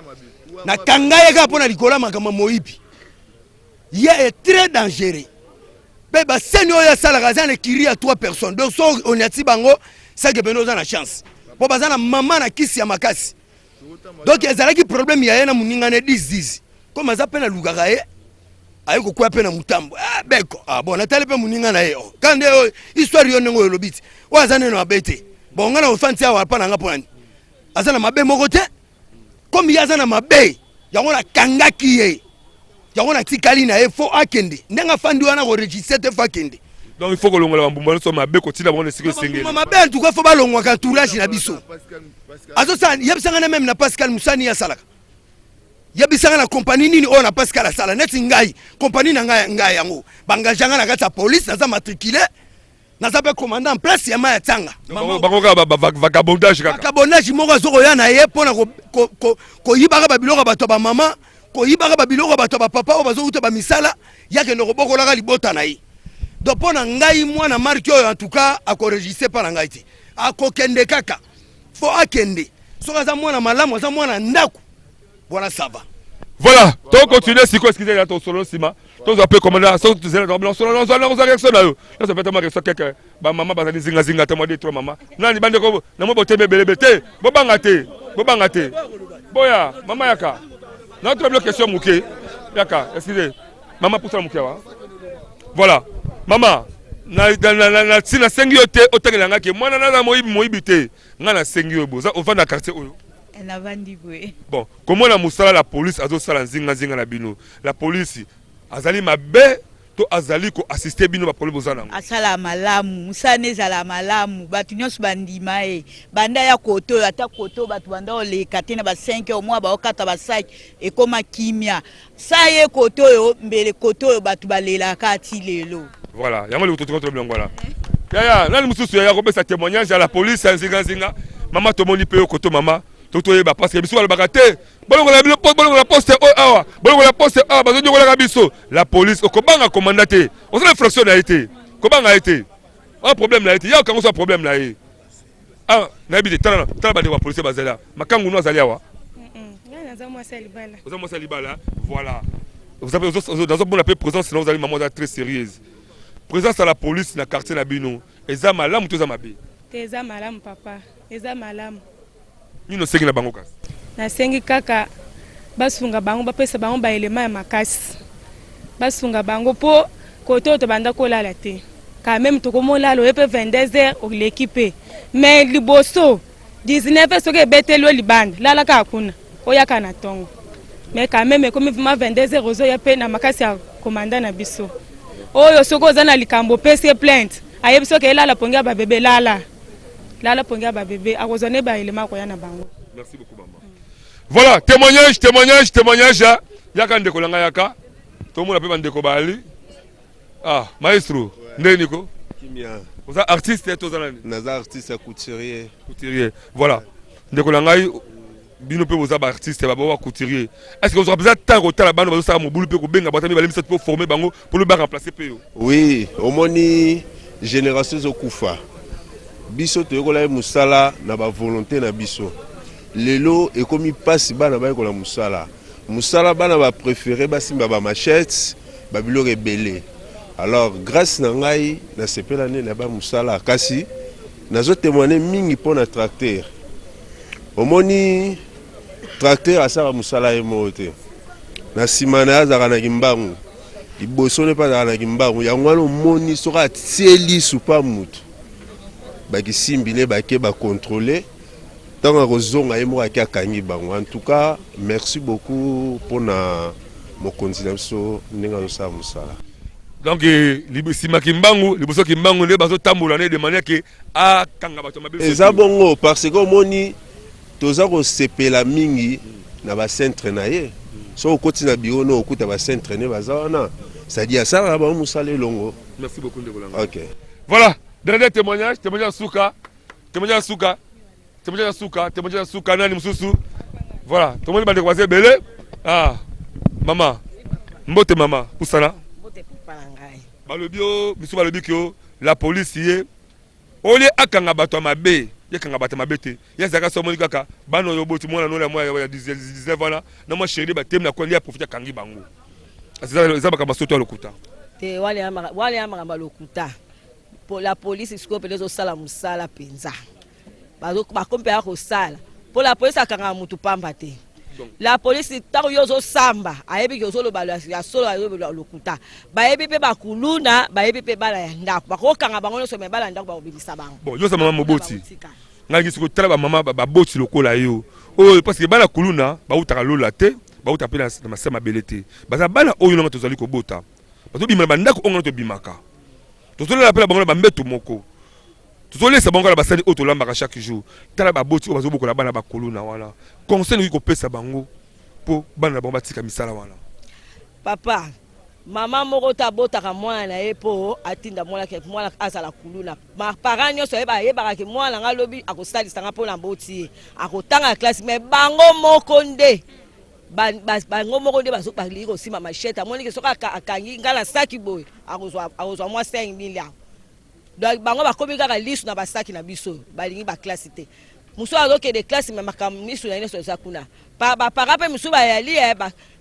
Na kanga yeka pona likola makama moyibi. Il est très dangereux. Beba senyo ya salaka za na kiri à 3 personnes. Donc so on yati bango ça que beno za na chance. Po bazana mama na kisi ya makasi. Donc ezalaki problème ya yena muninga ne 10 comme aza pena lugaka ye ayiko kwa pena mutambo beko bon natale pe muninga na ye kande histoire yo nengo lobiti waza neno abete bon ngana ofanti awa pa na nga poni azana mabe moko te comme yazana mabe yango na kangaki ye yango na tikali na ye fo akende ndenga fandi wana ko register te fakende. Donc il faut que l'on m'a so mabe ko tila bon siko sengeli. Mama be en tout cas faut ba longwa ka tourage na biso. Azo sa yebisanga même na Pascal Musani ya salaka. Yebisanga na compagnie nini on na Pascal sala net ngai compagnie na ngai yango. Bangajanga na kata police na za matriculé naza pe commandant en place ya maya tanga bango kaka vagabondage kaka vagabondage moko azokoya na ye mpona koyibaka babiloko ya bato ya bamama koyibaka babiloko ya bato ya bapapa oyo bazouta bamisala yakende kobokolaka libota na ye donc mpo na ngai mwana marke oyo en tout cas akorégisse mpa na ngai te akokende kaka fo akende soki aza mwana malamu aza mwana ndako bona sava. Voilà, donc continuez si excusez là ton solo sima. Tous un peu commandant, so tu zela dans solo non réaction na yo. Là ça fait tellement réaction quelque ba maman bazali zinga te moi deux trois maman. Nani bande ko na mo botembe belebete. Bo bangate. Boya, maman yaka. Notre bloc question muke. Yaka, excusez. Maman pousse la muke wa. Voilà. Maman na tina sengi yote otegelanga ke mwana na moyibi te. Ngana sengi yo boza au na quartier oyo. Bon, comment la moussala la police a zo la zinga na bino. La police azali mabe to azali ko assister bino ba problème ozana. Asala malamu, musane zala malamu, batu nyonso bandima e. Banda ya koto ata koto batu banda ole katena ba 5 au mois ba okata ba 5 e koma kimia. Sa ye koto yo mbele koto yo batu balela kati lelo. Voilà, yango le koto bien voilà. Ya nani mususu ya ko pesa témoignage à la police zinga. Maman to moni pe koto mama. Parce que biso balobaka te bolongo la poste awa bolongo la poste awa bazonyokolaka biso la police okobanga komanda te osala infraction na été kobanga été un problème na été ya okango so problème na ye ah na bide tala bande wa police bazela makangu no azali awa naza mwasa libala oza mwasa libala voilà vous avez dans un bon appel présence sinon vous allez maman très sérieuse présence à la police na quartier na bino eza malamu to eza mabe te eza malamu papa eza malamu. Nino sengi na bango kasi. Na sengi kaka basunga bango bapesa bango ba elema ya makasi. Basunga bango po koto to banda kolala te. Quand même to komola lo epe 22h au l'équipe. Mais liboso 19h soke betelo libanda lala ka kuna. Oya kana tongo. Mais quand même comme vraiment 22h ozo ya pe na makasi ya commandant na biso. Oyo soko zana likambo pese plainte. Ayebiso ke lala pongia ba bebe lala. Là, pour ba bébé, à raisonner ba élément ko yana bango. Merci beaucoup maman. Voilà, témoignage. Yaka ndeko langa yaka. Tout le monde appelle ndeko bali. Ah, maestro, ndeko. Kimia. Vous êtes artiste to zana. Naza artiste couturier. Couturier. Voilà. Ndeko langa bino pe vous êtes artiste ba ba couturier. Est-ce que vous avez besoin tant que la bande va ça mo bulu pe ko benga batami ba pour former bango pour le ba remplacer pe yo. Oui, omoni génération zokufa. Biso toyekola musala na ba volonté na biso lelo ekomi pasi bana ba ekola musala bana ba préféré basimba ba machette ba biloko ebele alors grâce na ngai na sepela ne na ba musala kasi nazo témoigner mingi pona tracteur omoni tracteur asala musala e mote na simana azaka na kimbangu liboso ne pa na kimbangu yango wana omoni soka tieli supa mutu bakisimbi bake ba contrôler tant à rozonga et moi qui akangi bango. En tout cas merci beaucoup pour na mon continuation ninga ça musala. Donc libisima kimbangu liboso kimbangu ne bazo tambola ne de manière que a kanga bato mabe. Eza bongo parce que moni toza ko sepela mingi na ba centre na ye. So koti na bureau no okuta ba centre ne bazana. Ça dit ça na ba musala longo. Merci beaucoup Ndekolanga. OK. Voilà. Dernier témoignage Souka, nani mususu. Voilà, tout le monde va décroiser belé. Ah, maman, mbote maman, poussana. Mbote papa ngai. Balobio, biso balobikyo, la police yé. Olé akanga bato mabe, yakanga bato mabete. Yazaka somoni kaka, bano yoboti mona no la moya ya 19 ans na mo chéri ba tem na ko lia profiter kangi bango. Azaba kama soto lokuta. Te wale amaka lokuta. Pour la police isko pele zo sala musala penza ba kompera ko sala pour la police akanga mutu pamba te la police tako yozo samba ayebi yozo lo balo ya solo ayo lokuta ba yebi pe bakuluna ba yebi pe bala ya ndako ba ko kanga bango so me bala ndako ba obibisa bango bon yo sa mama moboti ngai siko tala ba mama ba boti lokola yo oh parce que bala kuluna ba utaka lola te ba utapela na masema belete baza bala oyo nga tozali ko bota bato bimana bandako onga to bimaka Tout le monde a bambeto moko. Tout le monde a basani auto lamba chaque jour. Tala ba boti obazo boko la bana ba koluna wala. Conseil ko pesa bango pour bana ba tika misala wala. Papa, Mama moko tabotaka mwana na ye po atinda mwana ke mwana azala kuluna. Ma parents nyonso yeba ke mwana nga lobi akosalisa nga po na mboti akotanga classe mais bango moko nde bango moko nde bazobali kosima machete amoni ke soka akangi ngala saki boy akozwa mwa 5 millions. Donc bango bakomi kaka lisu na basaki na biso balingi ba classe te. Muso azoke de classe mais makamisu na neso zakuna. Ba parape muso ba yali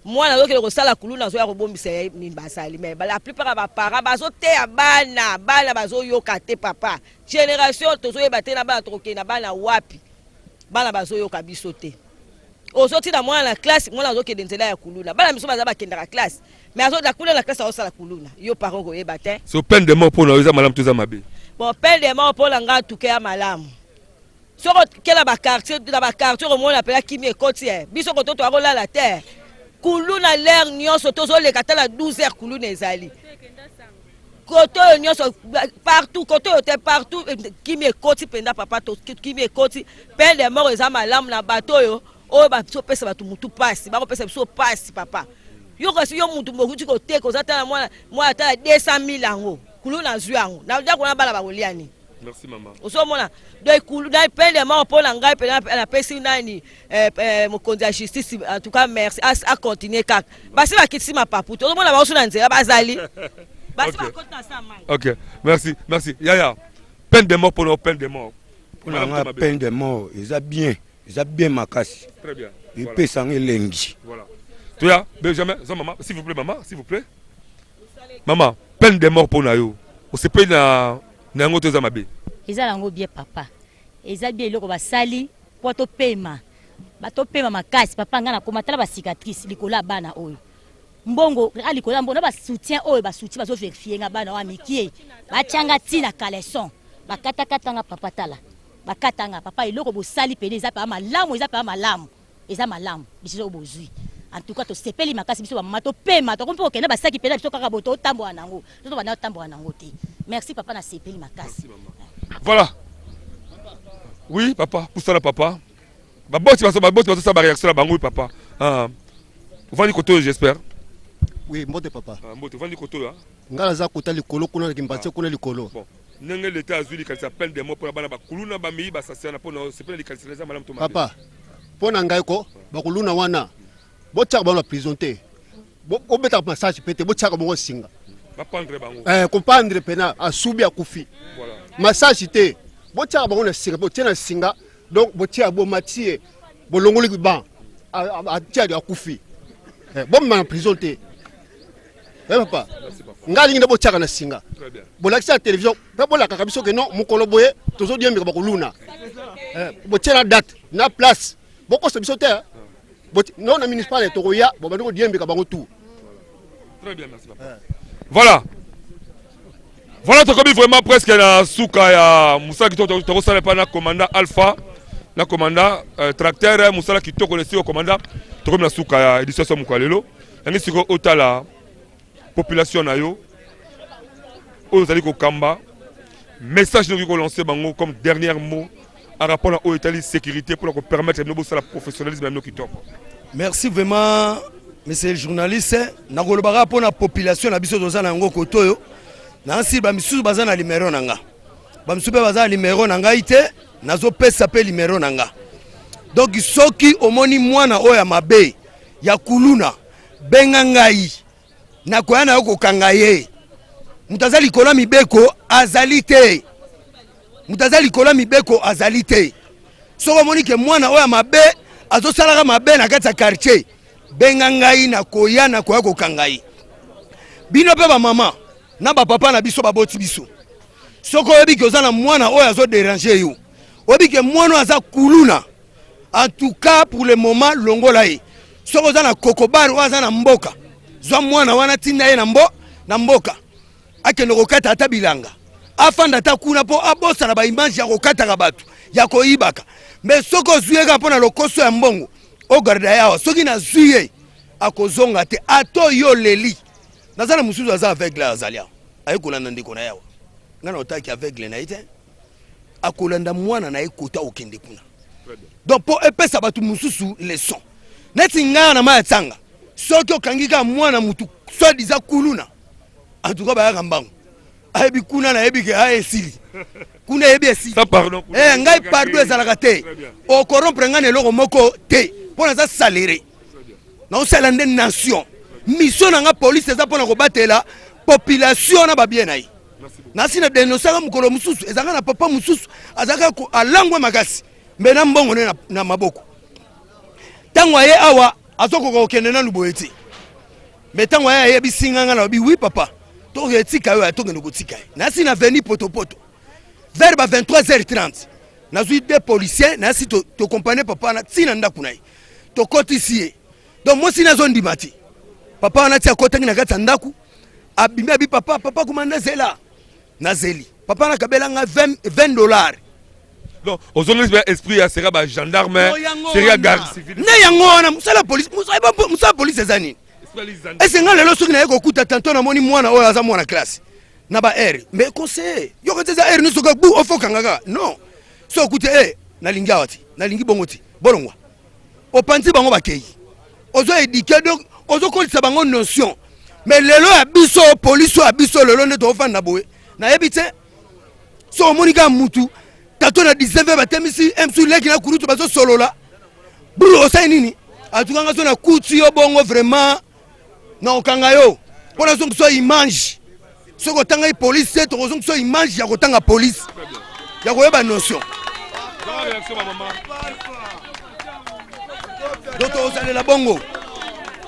mwana azoke ko sala kuluna zo ya kobombisa ni basali mais la plupart ba para bazote ya bana bazo yoka te papa. Génération tozo yeba te na bana toke na bana wapi. Bana bazo yoka biso te. Ozoti na mwana na classe mwana azoke de nzela ya kuluna. Bana miso baza bakenda ka classe. Mais azo da kuluna na classe azo sala kuluna. Yo parents ko yeba te. So peine de mort pour nous madame tuza mabe. Bon peine de mort pour nga tuke ya malamu. Soko kela ba quartier au monde appela Kimi Ekotie. Biso ko to akola la terre. Kuluna l'air nyonso tozo le katala 12h kuluna ezali. Koto nyonso partout koto yote partout Kimi Ekoti penda papa to Kimi Ekoti peine de mort eza malamu na bato yo o ba so pesa batu mutu passe ba ko pesa so passe papa. Yo kasi yo mutu mokuti ko te ko zata mwana ata 200,000 ango. Kuluna zwango. Na ndia kona bala ba koliani. Merci maman. Osomona donc kuluna peine de mort pour ngai pe na pesi nani mokonzi ya justice en tout cas merci à continuer kaka. Basi bakitisi mapapu. Osomona ba osuna nzela bazali. Basi bakoti na sama. OK. Merci. Yaya. Peine de mort pour nous peine de mort. Pour la peine de mort, ils a bien makasi. Très bien. Il peut s'en lengi. Voilà. Toi Benjamin, maman, s'il vous plaît maman, s'il vous plaît. Maman, peine de mort pour nous. On se paye na nango toza mabe. Eza nango bien papa. Eza bien eloko basali po to pema. Ba to pema makasi papa ngana komatala ba cicatrice likola bana oyo. Mbongo alikola mbona ba soutien oyo ba soutien ba zo vérifier nga bana wa mikie. Ba tianga tina caleçon. Ba katanga papa tala. Ba katanga papa eloko bo sali pene eza pa malamu Eza malamu. Biso bozui. En tout cas to sepeli makasi biso ba mato pema to kompo kena ba saki pena biso kaka boto tambo nango. To ba na tambo nango te. Merci papa na sepeli makasi. Voilà. Oui papa, pour ça là papa. Ba botti ça ba réaction là bango papa. Vous vendez koto j'espère. Oui, mbote papa. Mbote vandi koto là. Ngala za kota likolo kuna kimbatse kuna likolo. Bon. Nenge l'état azuli quand ça peine des mots pour la bana ba kuluna ba mi ba sasiana pour no c'est pas les calculer madame Thomas. Papa. Pona ngai ko ba kuluna wana. Botsaka ba prison te. Bo beta massage pete botsaka bongo singa. Ba prendre bango. Comprendre pena asubi akufi. Voilà. Massage te. Botsaka bongo na singa, botsena singa. Donc botia bo matie bolongoli ba a tia de akufi. Bon ma prison te. Papa. Ngali ngi botsaka na singa. Très bien. Bolakisa la télévision, pa bolaka kabiso ke non mukolo boye tozo diembe ba kuluna. Botsena date na place. Boko se biso te. Non, le municipal est au Roya, bon, nous disons que tout. Très bien, merci papa. Voilà. Voilà, tu as vraiment presque la souka ya Moussa qui te ressemble pas na commandant Alpha, na commandant tracteur Moussa qui te connaît au commandant, tu comme la souka ya édition Somukalelo. Nani siko otala population na yo. Aux ali ko kamba. Message nous ko lancer bango comme dernier mot. En rapport à l'Italie sécurité pour permettre de nous faire le professionnalisme de nos. Merci vraiment, monsieur le journaliste. Nous avons pour la population na biso doza nango kotoyo. Na nsi ba misusu baza na numéro nanga. Ba misusu baza numéro nanga ite, nazo pesa pe numéro nanga. Donc soki omoni mwana oya mabe ya kuluna benga ngai. Na koya na yoko kangaye. Mutazali kola mibeko azalite. Mutazali kola mibeko azalite. Soko moni ke mwana oya mabe azo salaka mabe na kati ya quartier. Benga ngai na koya ko kangai. Bino pe ba mama na ba papa na biso ba boti biso. Soko oyebi ke ozana mwana oya azo déranger yo. Oyebi ke mwana aza kuluna. En tout cas pour le moment longola ye. Soko ozana kokobar oya aza na mboka. Zwa mwana wana tinda ye na mboka. Akende kokata ata bilanga. Afanda ta kuna po abosa na ba image ya kokata ka batu ya koibaka mais soko zuyeka pona lokoso ya mbongo o garda yawa soki na zuye akozonga te ato yo leli nazana musuzu aza aveugle azalia ayikolanda ndeko na yawa ngana otaki aveugle na ite akolanda mwana na ekota okende kuna donc po epesa batu mususu leçon neti ngana na maya tsanga soki okangika mwana mutu soit disant kuluna en tout cas ba rambango ayebi kuna na yebi ke esili kuna yebi esili ça pardon ngai pardon ezalaka te o corrompre ngane eloko moko te pona za salaire na osala nde nation mission na nga police eza pona kobatela population na babien na ye nasi na denosaka mukolo mususu ezanga na papa mususu azaka ko alangwe makasi mbena mbongo ne na maboko tango ye awa azoko kokende na luboeti mais tango ye bisinganga na bi oui papa to etika yo to ngene kotika nasi na veni potopoto vers 23h30 nazui des policiers nasi to compagnie papa na tina ndaku na ye to kotisi donc moi si nazo ndimati papa na tia kotangi na kata ndaku abimi abi papa komanda zela na zeli papa na kabela nga $20. donc aujourd'hui esprit ya sera ba gendarme sera garde civile ne yango wana musala police ezani est-ce nga lelo soki na yeko kuta tanto na moni mwana oyo aza mwana classe na ba air mais conseiller yo ko teza air ni soka bu ofoka ngaka non so kute na lingi awati na lingi bongoti bolongwa opanzi bango bakei ozo éduquer donc ozo kolisa bango notion mais lelo ya biso police ya biso lelo ne to fanda boye na yebite so monika mutu tato na 19 batemisi MC leki na kurutu bazo solola bulu osai nini atukanga so na kuti yo bongo vraiment na okanga yo pona so so image so ko tanga police to ko so image ya ko tanga police ya ko yeba notion doto osale la bongo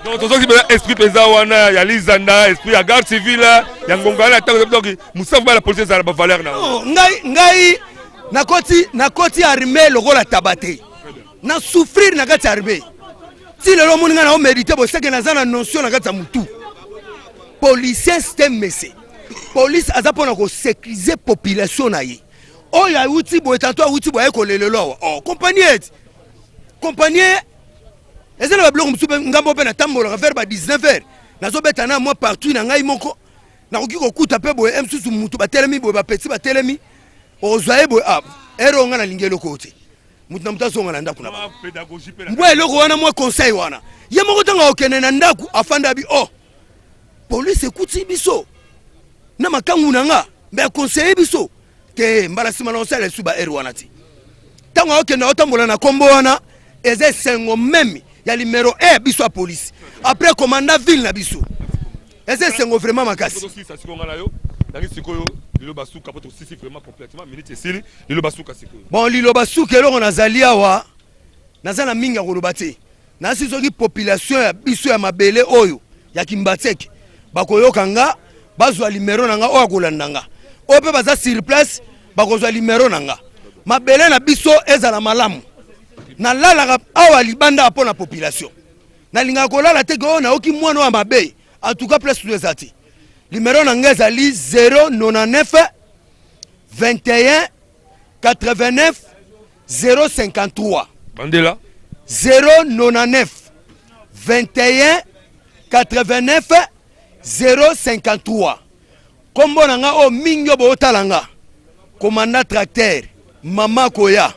donc tozo ki esprit pesa wana ya lizanda esprit ya garde civile ya ngongala tango donc musafu ba la police za ba valeur na ngai nakoti armée lokola tabate na souffrir na kati armée si lelo moninga na o mériter bo seke na zana notion na kati mutu policier système messé police azapona ko sécuriser population na ye oyo ayuti bo etanto ayuti bo ayeko lelelo compagnie ezana ba bloko musu ngambo pe na tambola vers ba 19h nazo betana moi partout na ngai moko na koki ko kuta pe bo msusu mutu ba telemi bo ba petit ba telemi ozoye bo ero nga na lingelo kote mutu na mutaso nga na ndaku na ba mbwe loko wana moi conseil wana ye moko tanga okene na ndaku afanda bi police ekuti biso na makangu na nga mbe conseiller biso te mbala sima na osala suba ero wana ti tanga okene otambola na kombo wana eze sengo meme ya numéro 1 biso a police après commandant ville na biso eze sengo vraiment makasi bon lilo basuka eloko nazali awa naza na mingi ya koloba te nasi soki population ya biso ya mabele oyo ya Kimbateke bakoyoka nga bazwa numéro na nga oyo akolanda nga oyo mpe baza sur place bakozwa numéro na nga mabele na biso ezala malamu nalalaka awa libanda mpona population nalingaka kolala te ke oyo nayoki mwana oyo mabe en tout cas place eza te numéro na nga ezali 099 21 89 053 bandela 099 21 89 053 kombo na nga oyo mingi oyo bootala nga komanda tracteur mama koya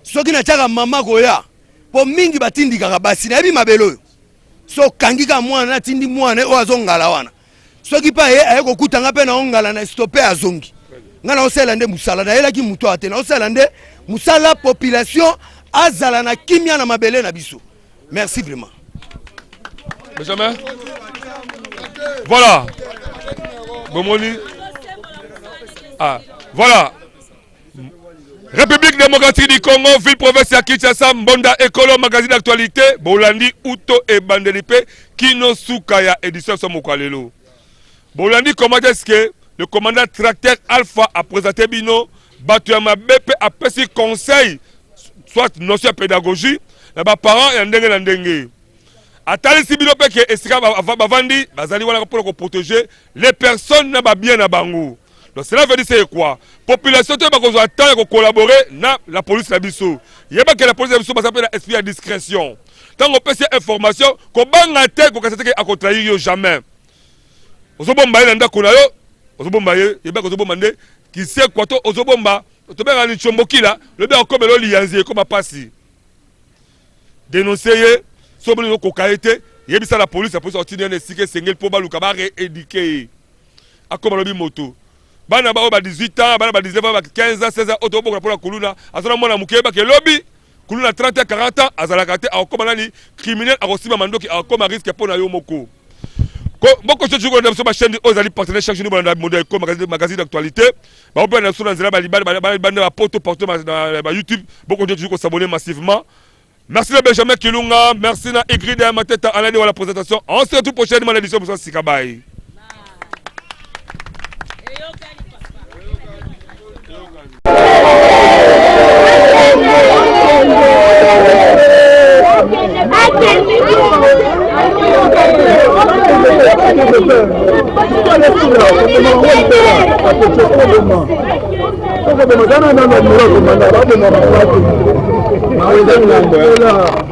soki natiaka mama koya po mingi batindikaka basi nayebi mabele oyo so kangika mwana natindi mwana oyo azongala wana soki pa ye aye kokutanga mpe na ongala na stope azongi nga na osala nde musala nayelaki mutu awa te na osala nde musala population azala na kimia na mabele na biso merci vraiment Benjamin voilà bomoni voilà République démocratique du Congo, ville province ya Kinshasa, Mbonda Ekolo, magazine d'actualité, Bolandi, Uto et Bandelipe, Kino Sukaya, édition Somokalelo. Bolandi, comment est-ce que le commandant tracteur Alpha a présenté Bino, Batuyama BP a précisé conseil, soit notion de pédagogie, les parents et Ndenge. Atali Sibino Peke, Esika Bavandi, Bazali Wana pour protéger les personnes n'a pas bien à Bango. Donc cela veut dire c'est quoi? Population te bako attendre ko collaborer na la police la biso. Yeba que la police la biso ba s'appelle esprit de discrétion. Tant on peut ces informations ko banga te ko kasete ke akotrahi yo jamais. Ozobomba na ndako na yo, ozobomba yeba ko ozobomba nde ki sait quoi to ozobomba to benga ni chombokila, le be encore melo lianzi ko ba pasi. Dénoncer sobolo ko kaete yebisa la police otindi ene sike sengeli po baluka ba rééduquer akoma lobi moto bana ba 18 ans bana ba 19 ans 15 ans 16 ans oto bokola pona kuluna azana mwana mukeba ke lobi kuluna 30 ans 40 ans azalaka te akoma nani criminel akosima mandoki akoma risque pona yo moko beaucoup de choses sur ma chaîne aux alliés partenaires chaque jour dans le monde comme magazine d'actualité bah on peut aller sur la poto porter dans YouTube beaucoup de gens s'abonner massivement. Merci à Benjamin Kilunga, merci à Egrid et à ma tête à l'année de la présentation. On se retrouve prochainement à l'édition pour Sikabaye. Não,